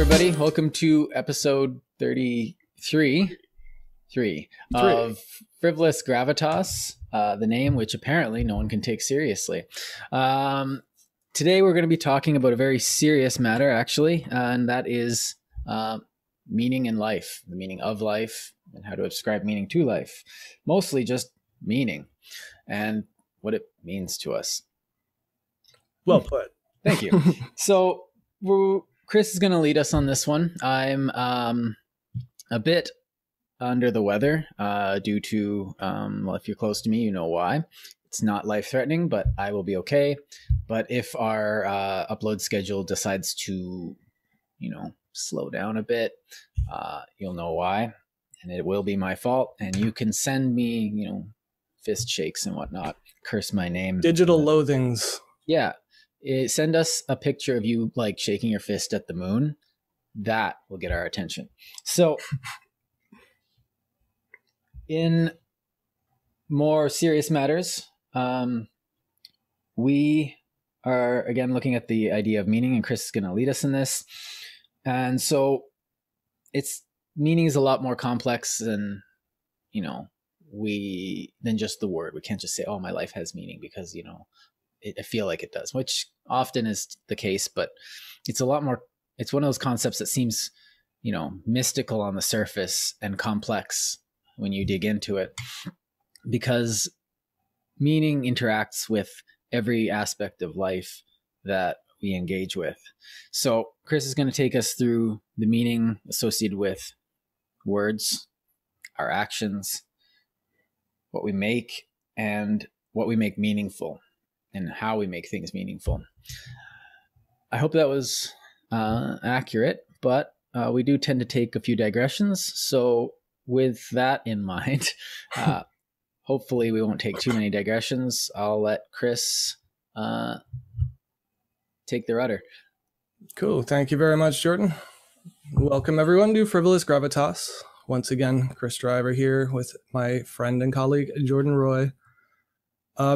everybody. Welcome to episode 33 of Frivolous Gravitas, the name which apparently no one can take seriously. Today we're going to be talking about a very serious matter, actually, and that is meaning in life, the meaning of life, and how to ascribe meaning to life. Mostly just meaning and what it means to us. Well put. Thank you. So Chris is going to lead us on this one. I'm a bit under the weather due to, well, if you're close to me, you know why. It's not life-threatening, but I will be okay. But if our upload schedule decides to, slow down a bit, you'll know why. And it will be my fault. And you can send me, fist shakes and whatnot. Curse my name. Digital loathings. Yeah. Send us a picture of you like shaking your fist at the moon. That will get our attention. So in more serious matters, we are again looking at the idea of meaning, and Chris is going to lead us in this. And so meaning is a lot more complex than, than just the word. We can't just say, oh, my life has meaning because, I feel like it does, which often is the case, but it's a lot more, it's one of those concepts that seems, mystical on the surface and complex when you dig into it, because meaning interacts with every aspect of life that we engage with. So Chris is going to take us through the meaning associated with words, our actions, what we make, and what we make meaningful, and how we make things meaningful. I hope that was accurate, but we do tend to take a few digressions. So with that in mind, hopefully we won't take too many digressions. I'll let Chris take the rudder. Cool. Thank you very much, Jordan. Welcome everyone to Frivolous Gravitas. Once again, Chris Driver here with my friend and colleague, Jordan Roy.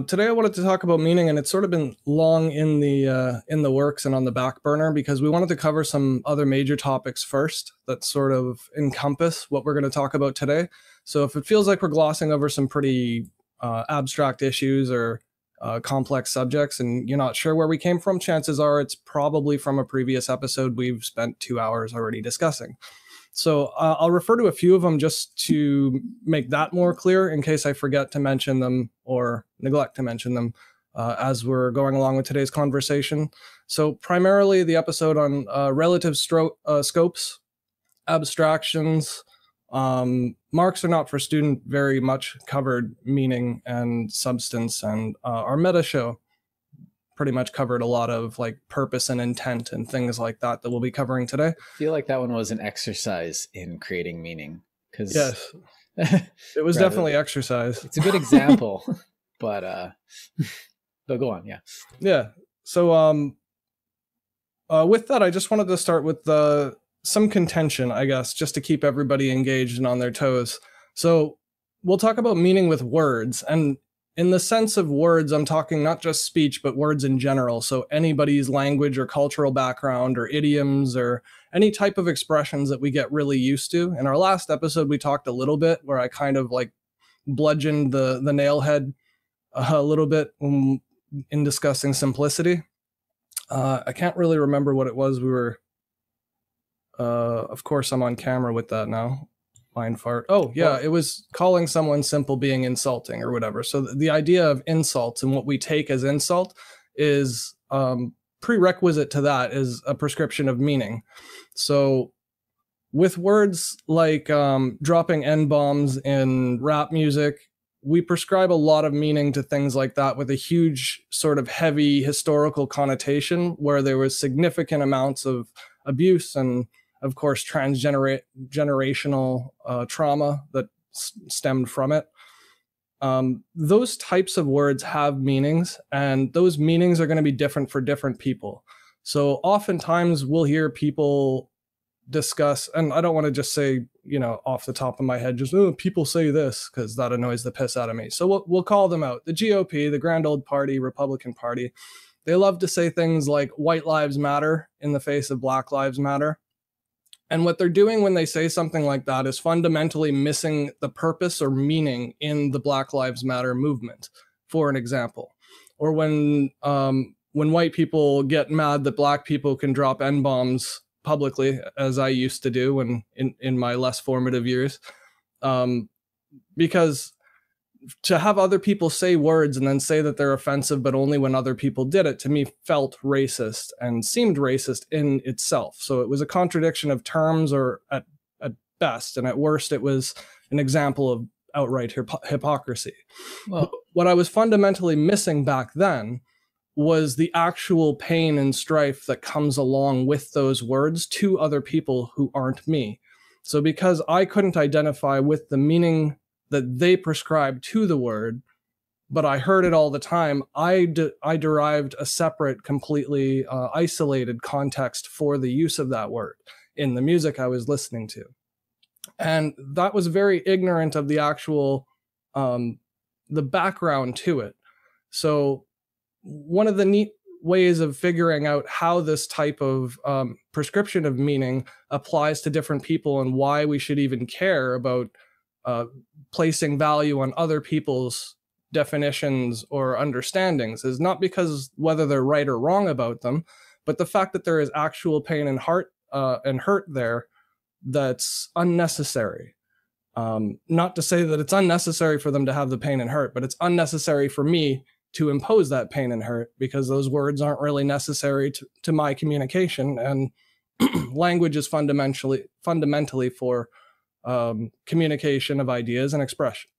Today I wanted to talk about meaning, and it's sort of been long in the works and on the back burner because we wanted to cover some other major topics first that sort of encompass what we're going to talk about today. So if it feels like we're glossing over some pretty abstract issues or complex subjects and you're not sure where we came from, chances are it's probably from a previous episode we've spent 2 hours already discussing. So I'll refer to a few of them just to make that more clear in case I forget to mention them or neglect to mention them as we're going along with today's conversation. So primarily the episode on relative scopes, abstractions, marks are not for student very much covered meaning and substance, and our meta show pretty much covered a lot of like purpose and intent and things like that we'll be covering today. I feel like that one was an exercise in creating meaning. Yes, it was definitely exercise. It's a good example, but go on. Yeah. Yeah. So with that, I just wanted to start with some contention, I guess, just to keep everybody engaged and on their toes. So we'll talk about meaning with words, and in the sense of words, I'm talking not just speech, but words in general. So anybody's language or cultural background or idioms or any type of expressions that we get really used to. In our last episode, we talked a little bit where I kind of like bludgeoned the nail head a little bit in discussing simplicity. I can't really remember what it was. We were, of course, I'm on camera with that now. Mind fart. Oh, yeah, it was calling someone simple being insulting or whatever. So the idea of insults and what we take as insult is prerequisite to that is a prescription of meaning. So with words like dropping N-bombs in rap music, we prescribe a lot of meaning to things like that with a huge sort of heavy historical connotation where there was significant amounts of abuse and of course, transgenerational trauma that stemmed from it. Those types of words have meanings, and those meanings are going to be different for different people. So oftentimes we'll hear people discuss, and I don't want to just say, off the top of my head, just, oh, people say this, because that annoys the piss out of me. So we'll call them out. The GOP, the Grand Old Party, Republican Party, they love to say things like white lives matter in the face of Black Lives Matter. And what they're doing when they say something like that is fundamentally missing the purpose or meaning in the Black Lives Matter movement, for an example. Or when white people get mad that black people can drop N-bombs publicly, as I used to do when in my less formative years, because to have other people say words and then say that they're offensive, but only when other people did it, to me felt racist and seemed racist in itself. So it was a contradiction of terms, or at best, and at worst, it was an example of outright hypocrisy. Well, what I was fundamentally missing back then was the actual pain and strife that comes along with those words to other people who aren't me. So because I couldn't identify with the meaning that they prescribed to the word, but I heard it all the time, I derived a separate, completely isolated context for the use of that word in the music I was listening to. And that was very ignorant of the actual, the background to it. So one of the neat ways of figuring out how this type of prescription of meaning applies to different people and why we should even care about placing value on other people's definitions or understandings is not because whether they're right or wrong about them, but the fact that there is actual pain and hurt there that's unnecessary. Not to say that it's unnecessary for them to have the pain and hurt, but it's unnecessary for me to impose that pain and hurt, because those words aren't really necessary to my communication, and language is fundamentally for communication of ideas and expression.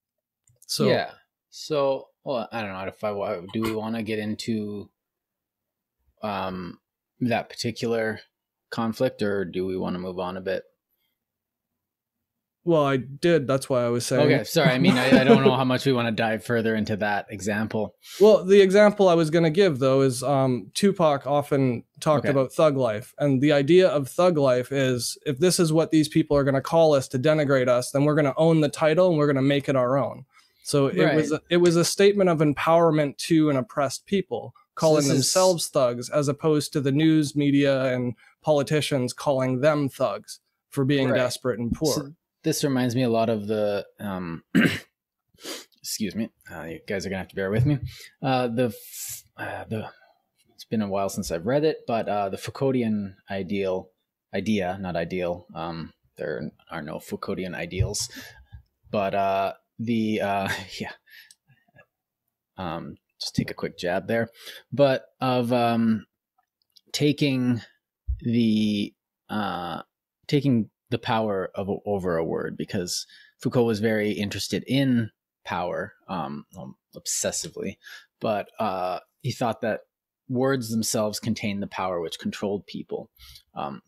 So yeah. So, well, I don't know. Do we want to get into that particular conflict, or do we want to move on a bit? Well, I did. That's why I was saying. Okay, sorry. I mean, I don't know how much we want to dive further into that example. Well, the example I was going to give, though, is Tupac often talked about thug life. And the idea of thug life is, if this is what these people are going to call us to denigrate us, then we're going to own the title and we're going to make it our own. So it was a statement of empowerment to an oppressed people, calling themselves thugs, as opposed to the news media and politicians calling them thugs for being desperate and poor. So this reminds me a lot of the, excuse me, you guys are gonna have to bear with me. It's been a while since I've read it, but the Foucauldian idea, not ideal. There are no Foucauldian ideals, but just take a quick jab there, but of taking the power over a word, because Foucault was very interested in power, obsessively, but he thought that words themselves contained the power which controlled people,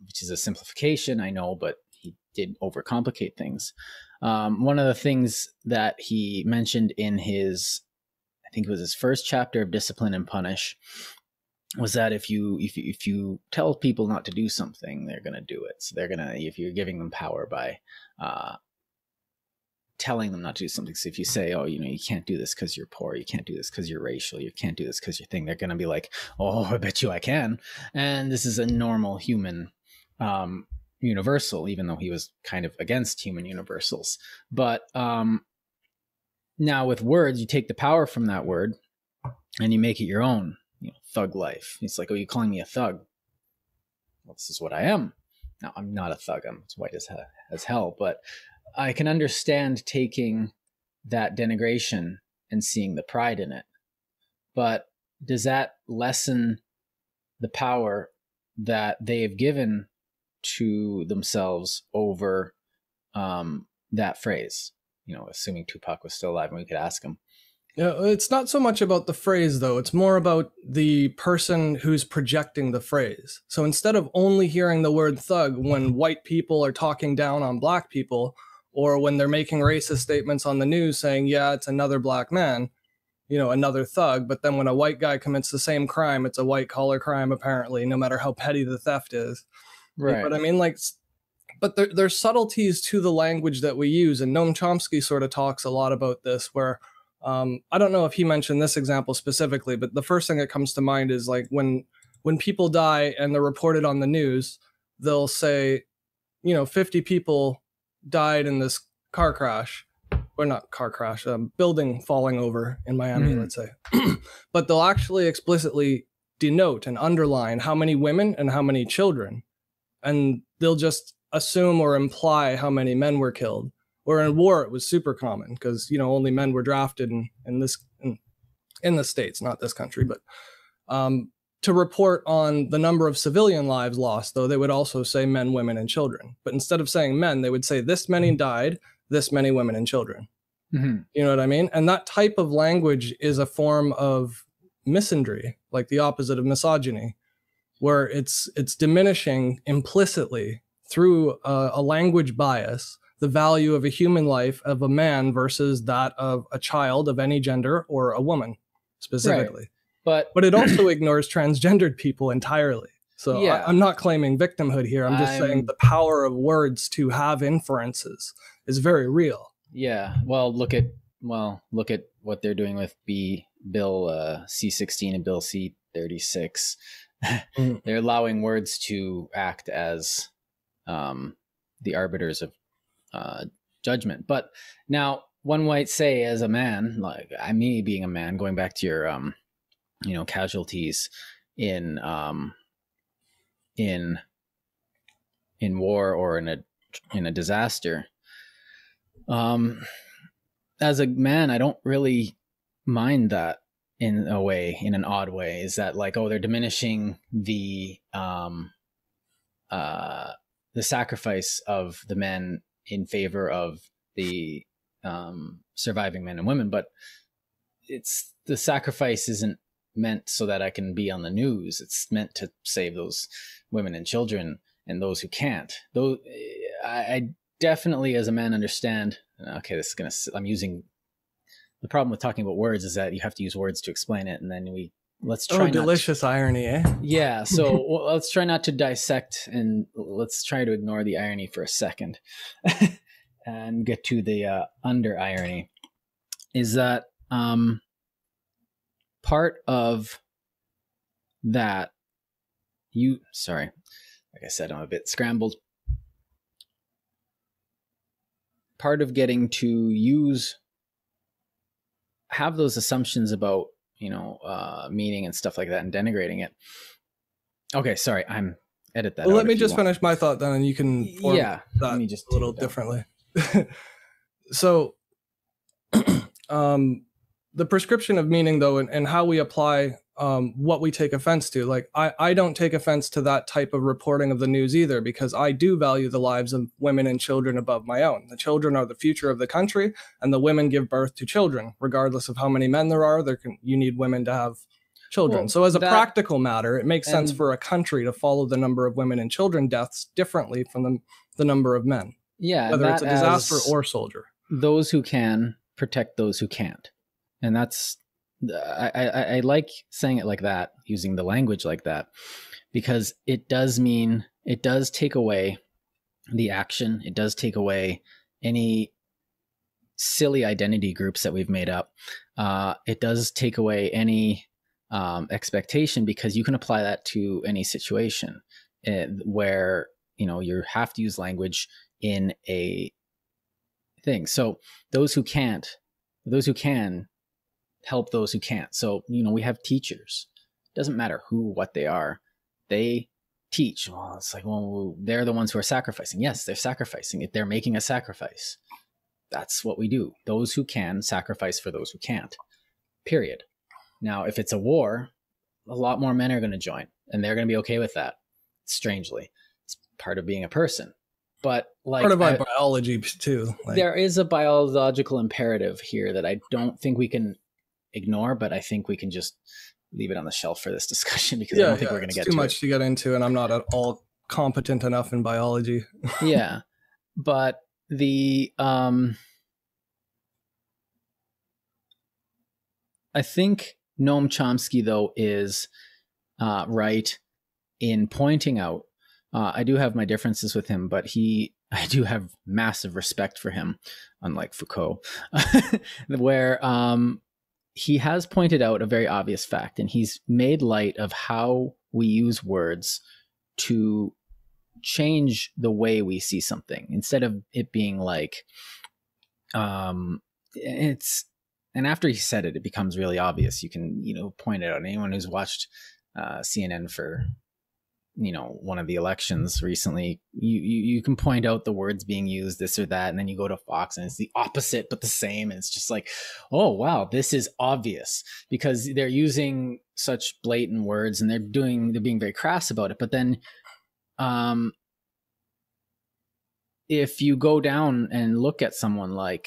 which is a simplification, I know, but he did overcomplicate things. One of the things that he mentioned in his, I think it was his first chapter of Discipline and Punish, was that if you tell people not to do something, they're going to do it. So they're going to, if you're giving them power by telling them not to do something. So if you say, oh, you can't do this because you're poor, you can't do this because you're racial, you can't do this because you're thing, they're going to be like, oh, I bet you I can. And this is a normal human universal, even though he was kind of against human universals. But now with words, you take the power from that word and you make it your own. Thug life. It's like, oh, you're calling me a thug. Well, this is what I am. Now, I'm not a thug. I'm as white as hell. But I can understand taking that denigration and seeing the pride in it. But does that lessen the power that they have given to themselves over that phrase? Assuming Tupac was still alive and we could ask him. Yeah, it's not so much about the phrase, though. It's more about the person who's projecting the phrase. So instead of only hearing the word thug when white people are talking down on black people, or when they're making racist statements on the news saying, yeah, it's another black man, another thug. But then when a white guy commits the same crime, it's a white collar crime, apparently, no matter how petty the theft is. Right. But I mean, but there's subtleties to the language that we use. And Noam Chomsky sort of talks a lot about this, where I don't know if he mentioned this example specifically, but the first thing that comes to mind is like when people die and they're reported on the news, they'll say, 50 people died in this car crash, or not car crash, building falling over in Miami, let's say. But they'll actually explicitly denote and underline how many women and how many children. And they'll just assume or imply how many men were killed. Or in war, it was super common because, only men were drafted in the States, not this country, but to report on the number of civilian lives lost, though, they would also say men, women, and children. But instead of saying men, they would say this many died, this many women and children. You know what I mean? And that type of language is a form of misandry, like the opposite of misogyny, where it's diminishing implicitly through a language bias the value of a human life of a man versus that of a child of any gender or a woman specifically. Right. But it also ignores transgendered people entirely. So yeah. I'm not claiming victimhood here. I'm just saying the power of words to have inferences is very real. Yeah. Well, look at what they're doing with Bill C-16 and Bill C-36. They're allowing words to act as the arbiters of judgment. But now one might say, as a man, like me being a man, going back to your casualties in war or in a disaster, as a man, I don't really mind that in an odd way. Is that like, oh, they're diminishing the sacrifice of the men in favor of the surviving men and women, but it's the sacrifice isn't meant so that I can be on the news. It's meant to save those women and children and those who can't. Though I definitely, as a man, understand. Okay, I'm using the problem with talking about words is that you have to use words to explain it, and then let's try. Oh, delicious irony, eh? Yeah. So let's try not to dissect, and let's try to ignore the irony for a second, and get to the under irony. Is that part of that? Sorry, like I said, I'm a bit scrambled. Part of getting to have those assumptions about meaning and stuff like that and denigrating it. Okay, sorry, edit that. Well, let me just finish my thought then, and you can form that let me just a little differently. So, the prescription of meaning, though, and how we apply what we take offense to. Like, I don't take offense to that type of reporting of the news either, because I do value the lives of women and children above my own. The children are the future of the country, and the women give birth to children. Regardless of how many men there are, you need women to have children. Well, so as a practical matter, it makes sense for a country to follow the number of women and children deaths differently from the number of men. Yeah, whether it's a disaster or soldier. Those who can protect those who can't. And that's, I like saying it like that, using the language like that, because it does take away the action. It does take away any silly identity groups that we've made up. It does take away any expectation, because you can apply that to any situation where, you have to use language in a thing. So those who can help those who can't. So, we have teachers. It doesn't matter what they are. They teach. Well, it's like, well, they're the ones who are sacrificing. Yes, they're sacrificing. They're making a sacrifice. That's what we do. Those who can sacrifice for those who can't. Period. Now, if it's a war, a lot more men are going to join, and they're going to be okay with that. Strangely, it's part of being a person. But like part of our biology too. There is a biological imperative here that I don't think we can ignore, but I think we can just leave it on the shelf for this discussion, because I don't think we're going to get too much to get into, and I'm not at all competent enough in biology. Yeah, but the I think Noam Chomsky, though, is right in pointing out. I do have my differences with him, but I do have massive respect for him, unlike Foucault, where he has pointed out a very obvious fact, and he's made light of how we use words to change the way we see something instead of it being like, it's, and after he said it, it becomes really obvious. You can, point it out. Anyone who's watched CNN for, one of the elections recently, you can point out the words being used, this or that, and then you go to Fox and it's the opposite but the same, and it's just like, oh wow, this is obvious, because they're using such blatant words and they're being very crass about it. But then if you go down and look at someone like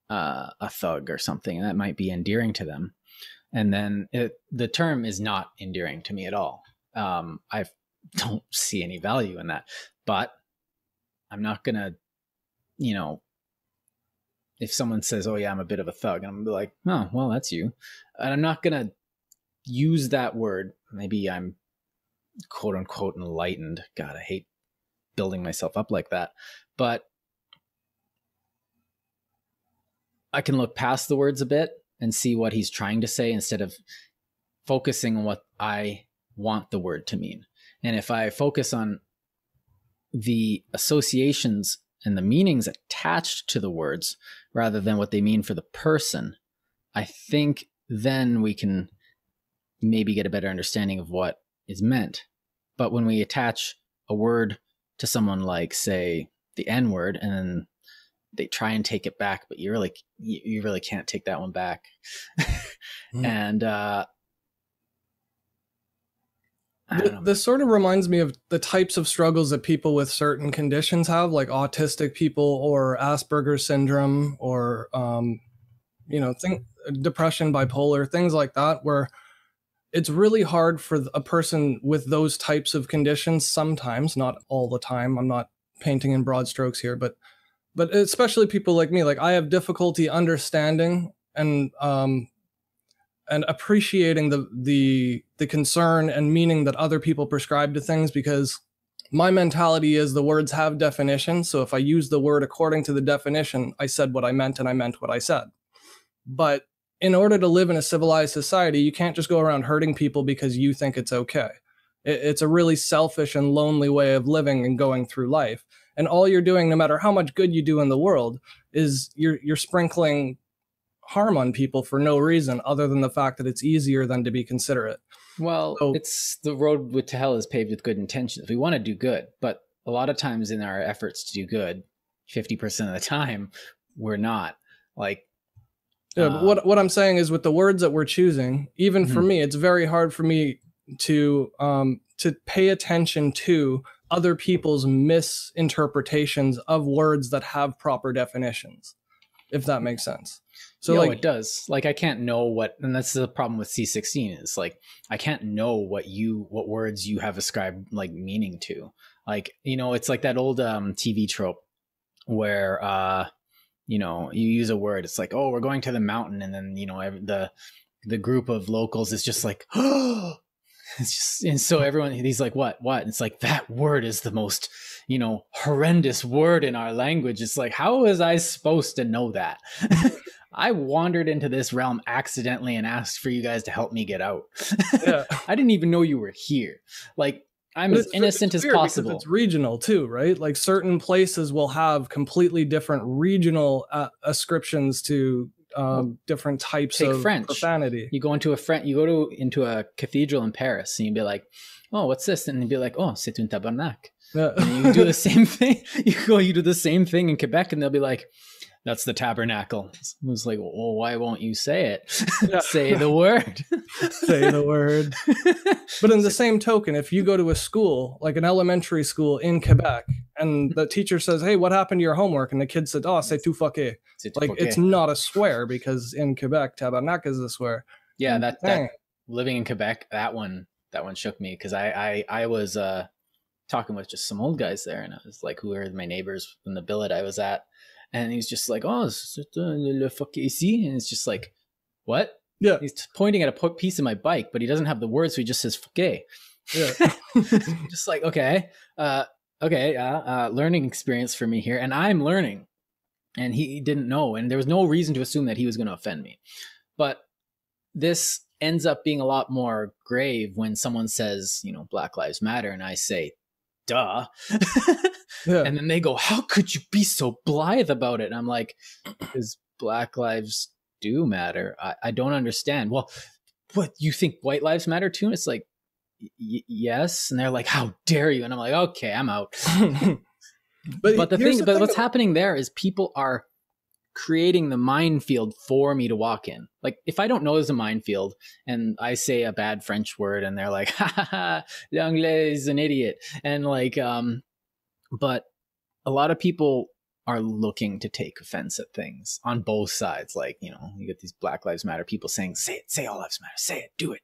a thug or something, and that might be endearing to them, and then the term is not endearing to me at all. I don't see any value in that, but I'm not gonna, if someone says, oh yeah, I'm a bit of a thug, and I'm gonna be like, oh, well, that's you. And I'm not gonna use that word. Maybe I'm quote unquote enlightened. God, I hate building myself up like that. But I can look past the words a bit and see what he's trying to say instead of focusing on what I want the word to mean. And if I focus on the associations and the meanings attached to the words rather than what they mean for the person, I think then we can maybe get a better understanding of what is meant. But when we attach a word to someone like, say, the N word, and then they try and take it back, but you really can't take that one back. And this sort of reminds me of the types of struggles that people with certain conditions have, like autistic people or Asperger's syndrome, or depression, bipolar, things like that, where it's really hard for a person with those types of conditions sometimes, not all the time. I'm not painting in broad strokes here, but especially people like me, like I have difficulty understanding and appreciating the concern and meaning that other people prescribe to things, because my mentality is the words have definitions. So if I use the word according to the definition, I said what I meant and I meant what I said. But in order to live in a civilized society, you can't just go around hurting people because you think it's okay. It's a really selfish and lonely way of living and going through life. And all you're doing, no matter how much good you do in the world, is you're sprinkling harm on people for no reason other than the fact that it's easier than to be considerate. Well, it's the road to hell is paved with good intentions. We want to do good, but a lot of times in our efforts to do good, 50% of the time, we're not. Like, yeah, but what I'm saying is, with the words that we're choosing, even for me, it's very hard for me to pay attention to other people's misinterpretations of words that have proper definitions, if that makes sense. So it does. Like, I can't know what, and that's the problem with C16, is like, I can't know what words you have ascribed like meaning to. Like, it's like that old TV trope where, you use a word. It's like, oh, we're going to the mountain. And then, the group of locals is just like, oh, it's just, and so everyone, he's like, what? And it's like, that word is the most, horrendous word in our language. It's like, how was I supposed to know that? I wandered into this realm accidentally and asked for you guys to help me get out. Yeah. I didn't even know you were here. Like, I'm as innocent as possible. It's regional too, right? Like, certain places will have completely different regional ascriptions to different types of French profanity. You go into a cathedral in Paris, and you'd be like, "Oh, what's this?" And you'd be like, "Oh, c'est un tabernacle." Yeah. And you do the same thing. You do the same thing in Quebec, and they'll be like, "That's the tabernacle." It was like, well, why won't you say it? Yeah. Say the word. Say the word. But in the same token, if you go to a school, like an elementary school in Quebec, and the teacher says, "Hey, what happened to your homework?" And the kid said, "Oh, c'est tout fucké." Like, it's not a swear, because in Quebec, tabernacle is a swear. Yeah, that living in Quebec, that one shook me, because I was talking with just some old guys there, and I was like, who are my neighbors in the billet I was at. And he's just like, oh, c'est le fuck ici. And it's just like, what? Yeah. He's pointing at a piece of my bike, but he doesn't have the words, so he just says fuck. Yeah. Just like, okay. Learning experience for me here. And I'm learning. And he didn't know. And there was no reason to assume that he was going to offend me. But this ends up being a lot more grave when someone says, Black Lives Matter. And I say, duh. Yeah. And then they go, how could you be so blithe about it? And I'm like, because Black lives do matter. I don't understand. Well, what, you think white lives matter too? And it's like, yes. And they're like, how dare you? And I'm like, okay, I'm out. But what's happening there is people are creating the minefield for me to walk in. Like, if I don't know there's a minefield and I say a bad French word and they're like, ha ha ha, l'anglais is an idiot. And like, but a lot of people are looking to take offense at things on both sides. Like, you know, you get these Black Lives Matter people saying, say it, say all lives matter, say it, do it.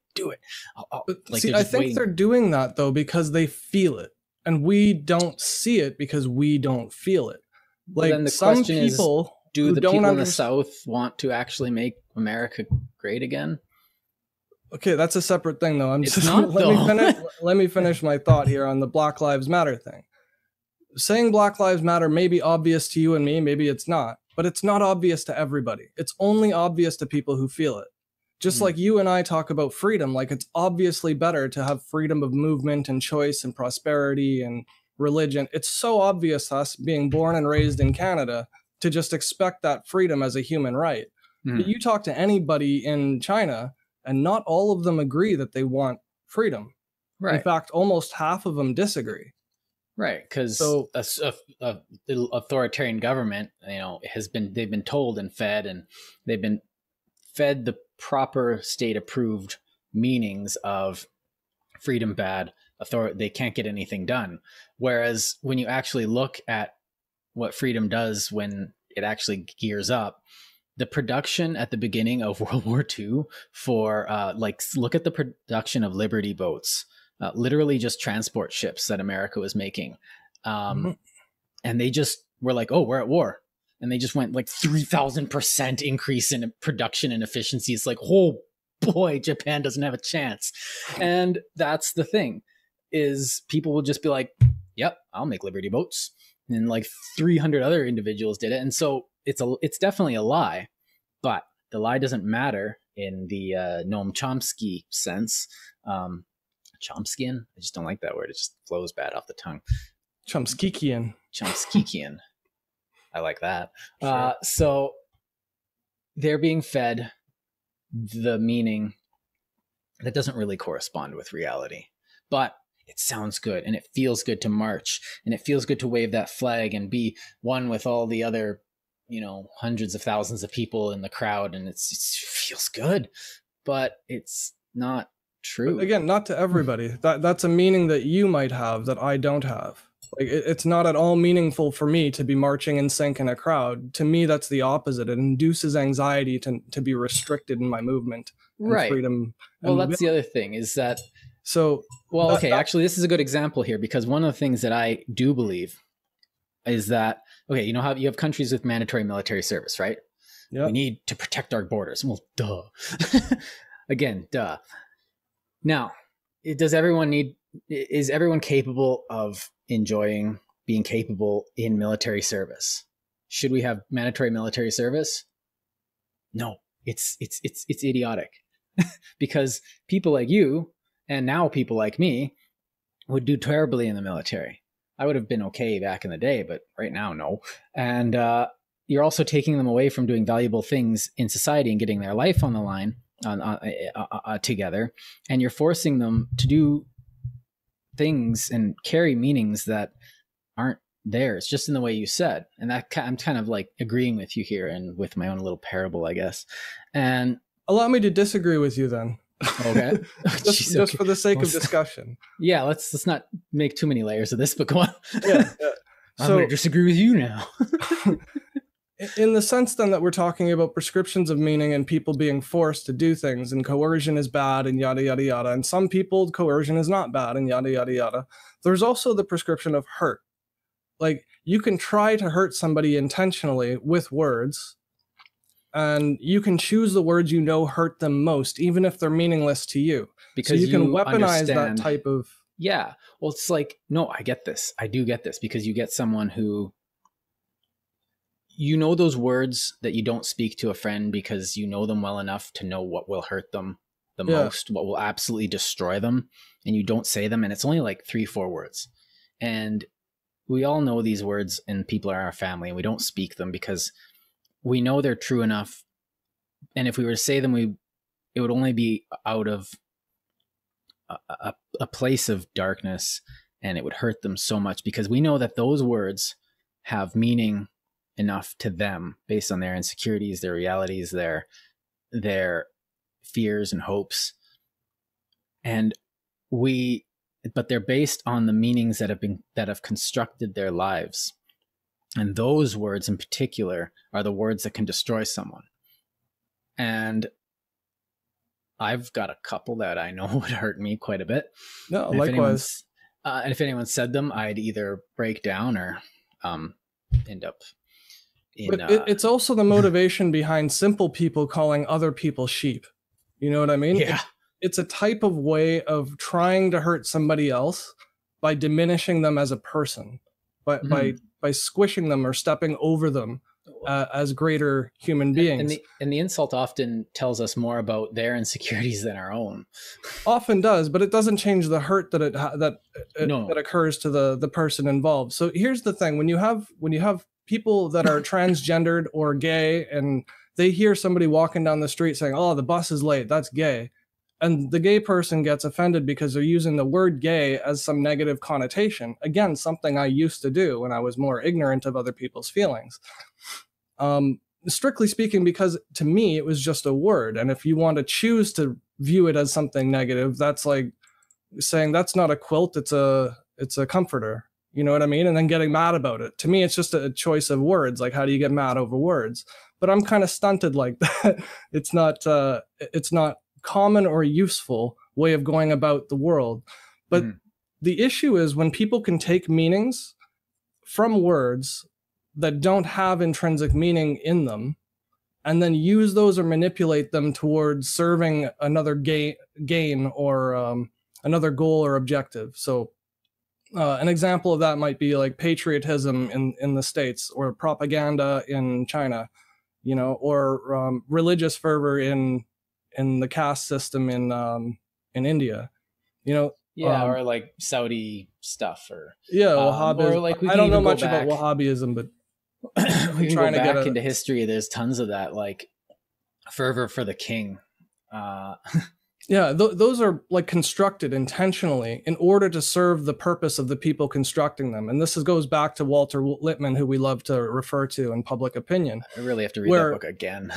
Like, see, I think they're doing that though, because they feel it. And we don't see it because we don't feel it. Like, then the some question people is, do the people in the understand. South want to actually make America great again? Okay, that's a separate thing though. Let me finish my thought here on the Black Lives Matter thing. Saying Black Lives Matter may be obvious to you and me, maybe it's not, but it's not obvious to everybody. It's only obvious to people who feel it. Just like you and I talk about freedom, like it's obviously better to have freedom of movement and choice and prosperity and religion. It's so obvious to us being born and raised in Canada to just expect that freedom as a human right. But you talk to anybody in China and not all of them agree that they want freedom. Right. In fact, almost half of them disagree. Right, because a authoritarian government, you know, they've been told and they've been fed the proper state-approved meanings of freedom bad, they can't get anything done. Whereas when you actually look at what freedom does when it actually gears up, the production at the beginning of World War II for look at the production of Liberty boats, literally just transport ships that America was making. And they just were like, oh, we're at war. And they just went like 3,000% increase in production and efficiency. It's like, oh boy, Japan doesn't have a chance. And that's the thing, is people will just be like, yep, I'll make Liberty boats. And like 300 other individuals did it. And so it's definitely a lie, but the lie doesn't matter in the Noam Chomsky sense. Chomskyan? I just don't like that word. It just flows bad off the tongue. Chomskyan. I like that. Sure. So they're being fed the meaning that doesn't really correspond with reality, but it sounds good and it feels good to march and it feels good to wave that flag and be one with all the other, you know, hundreds of thousands of people in the crowd. And it feels good, but it's not true. But again, not to everybody. That's a meaning that you might have that I don't have. Like, it's not at all meaningful for me to be marching in sync in a crowd. To me, that's the opposite. It induces anxiety to be restricted in my movement and right. freedom. Well, that's the other thing, is that... So... Well, okay, actually, this is a good example here, because one of the things that I do believe is that, okay, you know how you have countries with mandatory military service, right? Yeah. We need to protect our borders. Well, duh. Again, duh. Now, is everyone capable of being capable in military service? Should we have mandatory military service? No, it's idiotic. Because people like you, and now people like me, would do terribly in the military. I would have been okay back in the day, but right now, no. And you're also taking them away from doing valuable things in society and getting their life on the line together, and you're forcing them to do things and carry meanings that aren't theirs, just in the way you said. And that I'm kind of like agreeing with you here, and with my own little parable, I guess. And allow me to disagree with you then. Okay. just for the sake of discussion. Yeah, let's not make too many layers of this, but go on. Yeah. I'm going to disagree with you now. In the sense then that we're talking about prescriptions of meaning and people being forced to do things, and coercion is bad and yada, yada, yada. And some people, coercion is not bad and yada, yada, yada. There's also the prescription of hurt. Like, you can try to hurt somebody intentionally with words, and you can choose the words you know hurt them most, even if they're meaningless to you. Because so you can weaponize that type of... Yeah. Well, it's like, no, I get this. I do get this, because you get someone who... You know those words that you don't speak to a friend because you know them well enough to know what will hurt them the most, what will absolutely destroy them, and you don't say them, and it's only like 3-4 words. And we all know these words and people are our family, and we don't speak them because we know they're true enough. And if we were to say them, it would only be out of a place of darkness, and it would hurt them so much because we know that those words have meaning enough to them based on their insecurities, their realities, their fears and hopes. But they're based on the meanings that have constructed their lives. And those words in particular are the words that can destroy someone. And I've got a couple that I know would hurt me quite a bit. No, and likewise. And if anyone said them, I'd either break down or end up in... But it's also the motivation behind simple people calling other people sheep. You know what I mean? Yeah. It's a type of way of trying to hurt somebody else by diminishing them as a person, by squishing them or stepping over them as greater human beings. And the insult often tells us more about their insecurities than our own. Often does, but it doesn't change the hurt that occurs to the person involved. So here's the thing: when you have people that are transgendered or gay, and they hear somebody walking down the street saying, "Oh, the bus is late," that's gay. And the gay person gets offended because they're using the word gay as some negative connotation. Again, something I used to do when I was more ignorant of other people's feelings. Strictly speaking, because to me, it was just a word. And if you want to choose to view it as something negative, that's like saying that's not a quilt, it's a comforter. You know what I mean? And then getting mad about it. To me, it's just a choice of words. Like, how do you get mad over words? But I'm kind of stunted like that. It's not common or useful way of going about the world. But the issue is when people can take meanings from words that don't have intrinsic meaning in them and then use those or manipulate them towards serving another gain or another goal or objective. So an example of that might be like patriotism in the States, or propaganda in China, you know, or religious fervor in the caste system in India, you know. Or like Saudi stuff, or Wahhabism. Or like I don't know much about Wahhabism, but we can go back into history. There's tons of that, like fervor for the king. Those are like constructed intentionally in order to serve the purpose of the people constructing them. And this goes back to Walter Lippmann, who we love to refer to in Public Opinion. I really have to read that book again.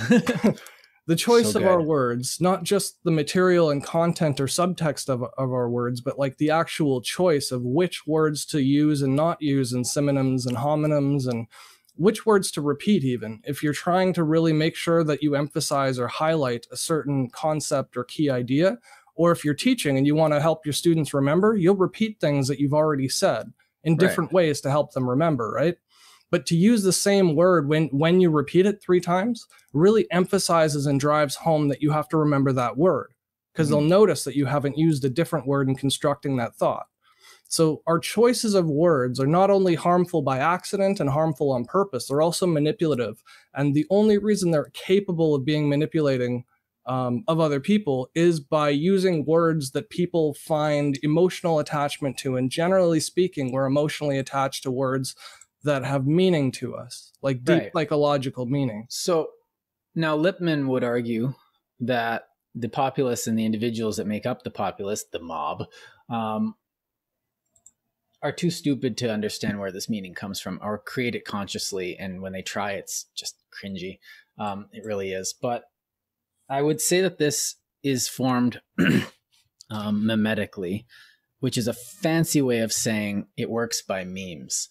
The choice of our words, not just the material and content or subtext of our words, but like the actual choice of which words to use and not use, and synonyms and homonyms, and which words to repeat even. If you're trying to really make sure that you emphasize or highlight a certain concept or key idea, or if you're teaching and you want to help your students remember, you'll repeat things that you've already said in different ways to help them remember, right? But to use the same word when you repeat it 3 times really emphasizes and drives home that you have to remember that word, because they'll notice that you haven't used a different word in constructing that thought. So our choices of words are not only harmful by accident and harmful on purpose, they're also manipulative. And the only reason they're capable of being manipulating of other people is by using words that people find emotional attachment to. And generally speaking, we're emotionally attached to words that have meaning to us, like deep psychological meaning. So now Lippmann would argue that the populace and the individuals that make up the populace, the mob, are too stupid to understand where this meaning comes from or create it consciously. And when they try, it's just cringy. It really is. But I would say that this is formed mimetically, which is a fancy way of saying it works by memes.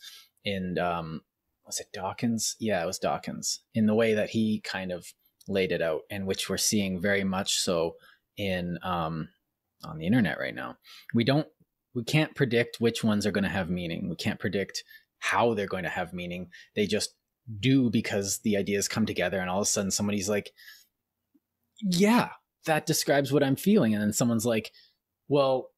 And was it Dawkins? Yeah, it was Dawkins, in the way that he kind of laid it out, and which we're seeing very much so in on the internet right now. We can't predict which ones are going to have meaning. We can't predict how they're going to have meaning. They just do, because the ideas come together, and all of a sudden somebody's like, yeah, that describes what I'm feeling. And then someone's like, well,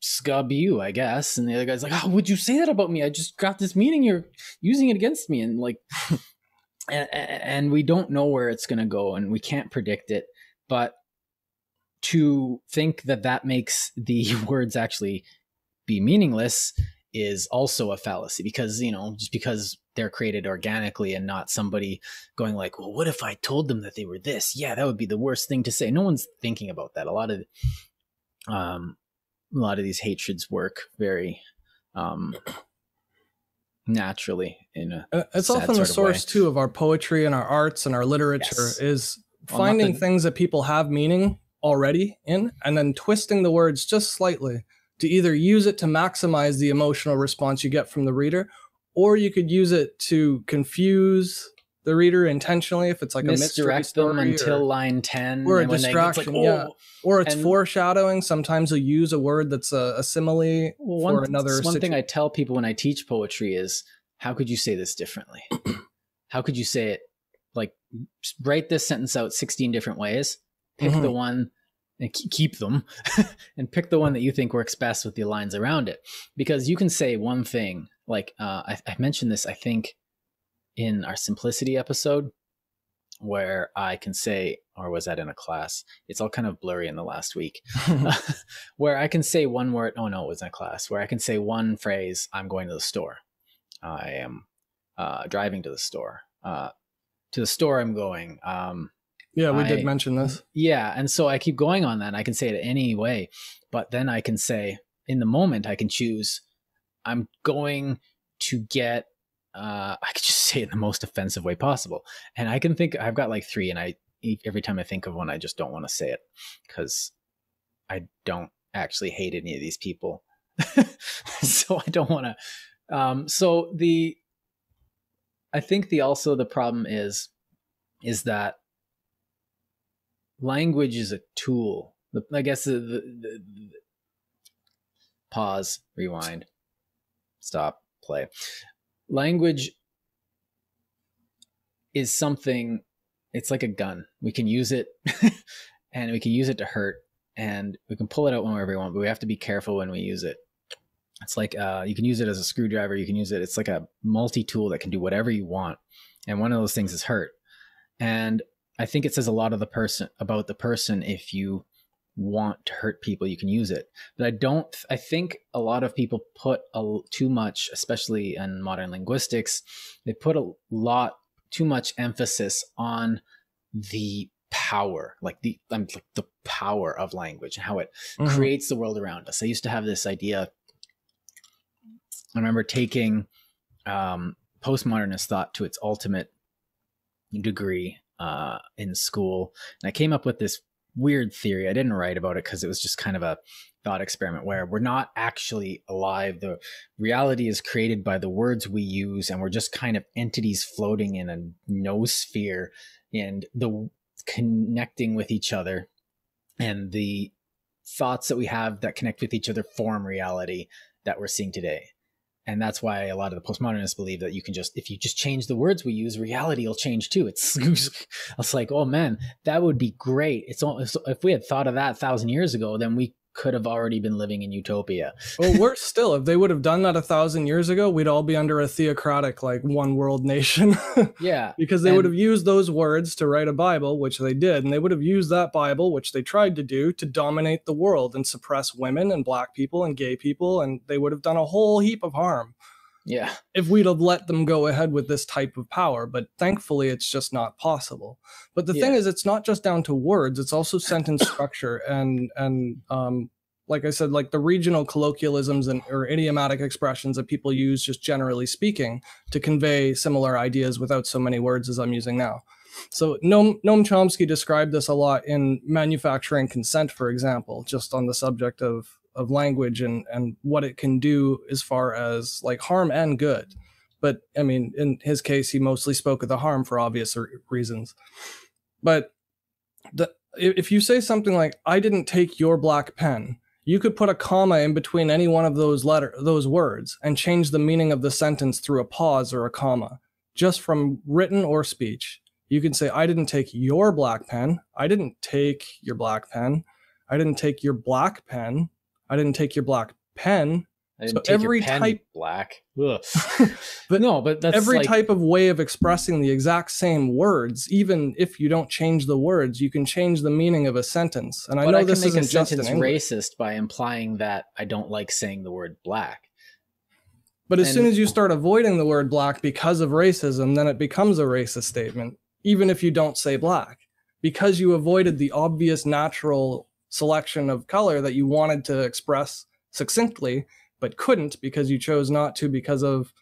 scub you, I guess. And the other guy's like, oh, would you say that about me? I just got this meaning, you're using it against me. And like, and we don't know where it's going to go, and we can't predict it. But to think that makes the words actually be meaningless is also a fallacy, because, you know, just because they're created organically and not somebody going like, well, what if I told them that they were this? Yeah, that would be the worst thing to say. No one's thinking about that. A lot of these hatreds work very naturally in a it's often the source too of our poetry and our arts and our literature, is finding things that people have meaning already in, and then twisting the words just slightly to either use it to maximize the emotional response you get from the reader, or you could use it to confuse the reader intentionally if it's like misdirect a mystery them until line 10, or a distraction, or it's foreshadowing. Sometimes they'll use a word that's a simile for another. One thing I tell people when I teach poetry is, how could you say this differently? How could you say it? Like, write this sentence out 16 different ways, pick the one and keep them and pick the one that you think works best with the lines around it. Because you can say one thing, like I mentioned this, I think, in our simplicity episode, where I can say, or was that in a class? It's all kind of blurry in the last week, where I can say one word. Oh no, it was in a class where I can say one phrase. I'm going to the store. I am driving to the store. To the store I'm going. Yeah, we did mention this. Yeah, and so I keep going on that, and I can say it any way, but then I can say, in the moment, I can choose, I'm going to get, I could just say it in the most offensive way possible. And I can think, I've got like 3, and every time I think of one, I just don't want to say it, because I don't actually hate any of these people. So I don't want to. I think the problem is that language is a tool. I guess the pause, rewind, stop, play. Language is something, it's like a gun. We can use it and we can use it to hurt, and we can pull it out whenever we want, but we have to be careful when we use it. It's like you can use it as a screwdriver. You can use it. It's like a multi-tool that can do whatever you want. And one of those things is hurt. And I think it says a lot of about the person. If you want to hurt people, you can use it. But I think a lot of people put too much, especially in modern linguistics, they put too much emphasis on the power, like the power of language and how it creates the world around us. I used to have this idea. I remember taking postmodernist thought to its ultimate degree in school, and I came up with this weird theory. I didn't write about it because it was just kind of a thought experiment, where we're not actually alive. The reality is created by the words we use, and we're just kind of entities floating in a noosphere, and the connecting with each other, and the thoughts that we have that connect with each other form reality that we're seeing today. And that's why a lot of the postmodernists believe that if you just change the words we use, reality will change too. It's like, oh man, that would be great. If we had thought of that 1,000 years ago, then we could have already been living in utopia. Well, worse still, if they would have done that 1,000 years ago, we'd all be under a theocratic, like, one world nation. Yeah. Because they would have used those words to write a Bible, which they did. And they would have used that Bible, which they tried to do, to dominate the world and suppress women and black people and gay people. And they would have done a whole heap of harm. Yeah. If we'd have let them go ahead with this type of power. But thankfully, it's just not possible. But the thing is, it's not just down to words. It's also sentence structure and like I said, like the regional colloquialisms or idiomatic expressions that people use, just generally speaking, to convey similar ideas without so many words as I'm using now. So Noam Chomsky described this a lot in Manufacturing Consent, for example, just on the subject of language and what it can do as far as like harm and good. But I mean, in his case, he mostly spoke of the harm for obvious reasons. But if you say something like, I didn't take your black pen, you could put a comma in between any one of those words and change the meaning of the sentence through a pause or a comma, just from written or speech. You can say, I didn't take your black pen. I didn't take your black pen. I didn't take your black pen. I didn't take your black pen. I didn't So take every your pen type black. Ugh. but no, but that's every like, type of way of expressing the exact same words, even if you don't change the words, you can change the meaning of a sentence. And I know this isn't just in English. Racist by implying that I don't like saying the word black. But as soon as you start avoiding the word black because of racism, then it becomes a racist statement, even if you don't say black, because you avoided the obvious natural selection of color that you wanted to express succinctly, but couldn't because you chose not to because of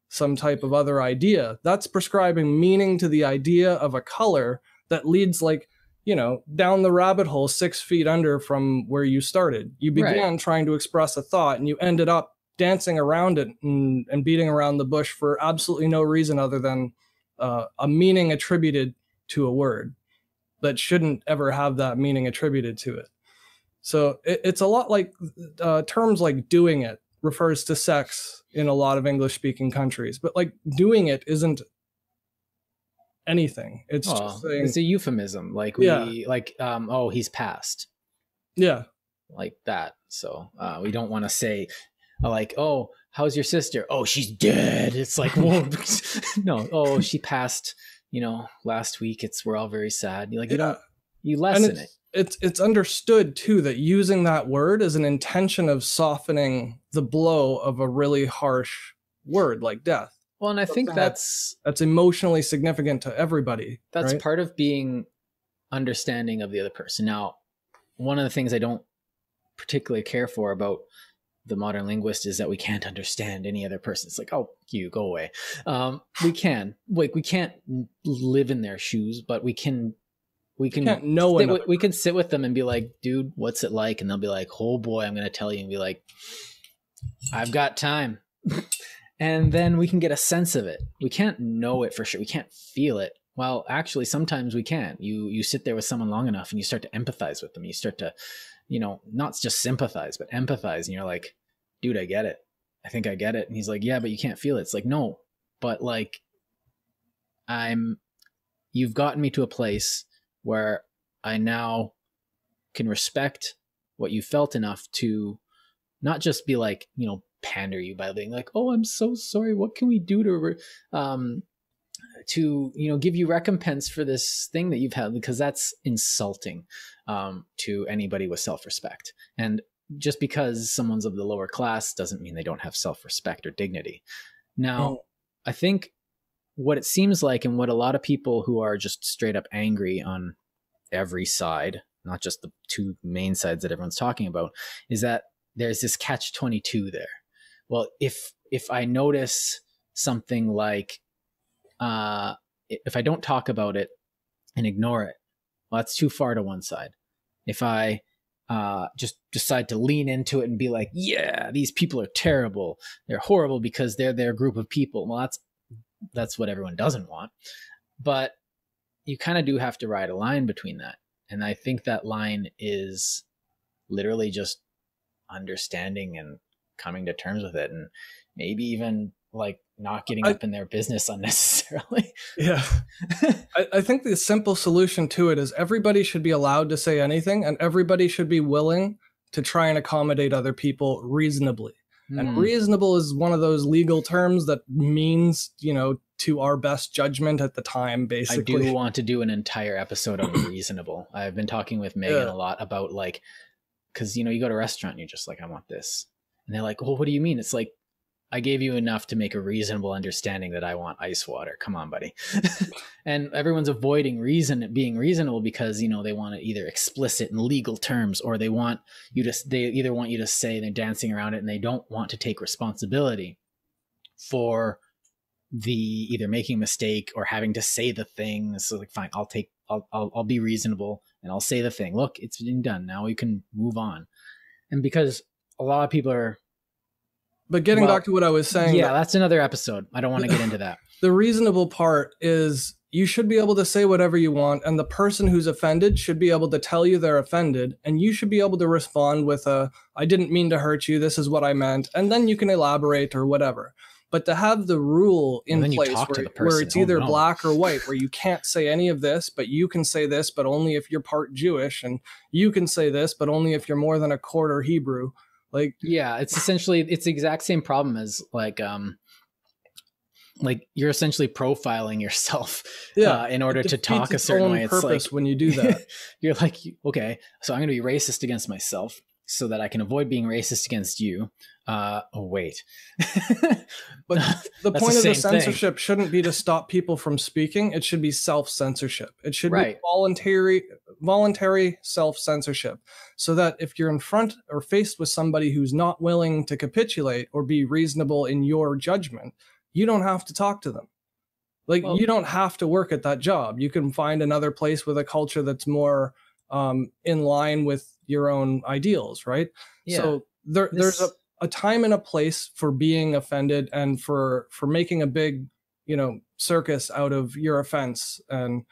some type of other idea. That's prescribing meaning to the idea of a color that leads, like, you know, down the rabbit hole 6 feet under from where you started. You began trying to express a thought and you ended up dancing around it and beating around the bush for absolutely no reason other than a meaning attributed to a word that shouldn't ever have that meaning attributed to it. So it's a lot like terms like doing it refers to sex in a lot of English-speaking countries, but like doing it isn't anything. It's just saying, it's a euphemism. Like oh, he's passed. Yeah, like that. So we don't want to say like, oh, how's your sister? Oh, she's dead. It's like, whoa, no. Oh, she passed. You know, last week. We're all very sad. You like you lessen it. It's understood too that using that word is an intention of softening the blow of a really harsh word like death. Well, and I think that's emotionally significant to everybody. That's right? part of being understanding of the other person. Now, one of the things I don't particularly care for about the modern linguist is that we can't understand any other person. It's like, oh, you go away. We can't live in their shoes, but we can sit with them and be like, dude, what's it like? And they'll be like, oh boy, I'm going to tell you, and be like, I've got time. And then we can get a sense of it. We can't know it for sure. We can't feel it. Well, actually, sometimes we can. You sit there with someone long enough and you start to empathize with them. You start to, you know, not just sympathize, but empathize. And you're like, dude, I get it. I think I get it. And he's like, yeah, but you can't feel it. It's like, no, but like, you've gotten me to a place where I now can respect what you felt enough to not just be like, you know, pander you by being like, oh, I'm so sorry. What can we do to, you know, give you recompense for this thing that you've had? Because that's insulting to anybody with self-respect. And just because someone's of the lower class doesn't mean they don't have self-respect or dignity. Now, I think what it seems like, and what a lot of people who are just straight up angry on every side, not just the two main sides that everyone's talking about, is that there's this catch-22 there. Well, if I notice something like, if I don't talk about it and ignore it, well, that's too far to one side. If I just decide to lean into it and be like, yeah, these people are terrible, they're horrible because they're their group of people, well, that's what everyone doesn't want. But you kind of do have to ride a line between that. And I think that line is literally just understanding and coming to terms with it, and maybe even like not getting up in their business unnecessarily. Yeah. I think the simple solution to it is everybody should be allowed to say anything, and everybody should be willing to try and accommodate other people reasonably. And reasonable is one of those legal terms that means, you know, to our best judgment at the time, basically. I do want to do an entire episode on reasonable. I've been talking with Megan a lot about, like, because, you know, you go to a restaurant and you're just like, I want this. And they're like, well, what do you mean? It's like, I gave you enough to make a reasonable understanding that I want ice water. Come on, buddy. And everyone's avoiding being reasonable because, you know, they want it either explicit in legal terms, or they either want you to say they're dancing around it, and they don't want to take responsibility for the either making a mistake or having to say the thing. So like, fine, I'll be reasonable and I'll say the thing. Look, it's been done. Now we can move on. And because a lot of people are, but getting back to what I was saying. Yeah, that's another episode. I don't want to get into that. The reasonable part is you should be able to say whatever you want, and the person who's offended should be able to tell you they're offended, and you should be able to respond with I didn't mean to hurt you, this is what I meant, and then you can elaborate or whatever. But to have the rule in place where it's either black or white, where you can't say any of this, but you can say this, but only if you're part Jewish, and you can say this, but only if you're more than a quarter Hebrew, Like, yeah, it's essentially, it's the exact same problem as like you're essentially profiling yourself in order to talk a certain way. It's like when you do that, you're like, okay, so I'm going to be racist against myself so that I can avoid being racist against you. Oh, wait. But the point of the censorship shouldn't be to stop people from speaking. It should be self-censorship. It should be voluntary self-censorship, so that if you're in front or faced with somebody who's not willing to capitulate or be reasonable in your judgment, you don't have to talk to them. Like, you don't have to work at that job. You can find another place with a culture that's more in line with your own ideals, right? Yeah. So there's a time and a place for being offended and for making a big, circus out of your offense. And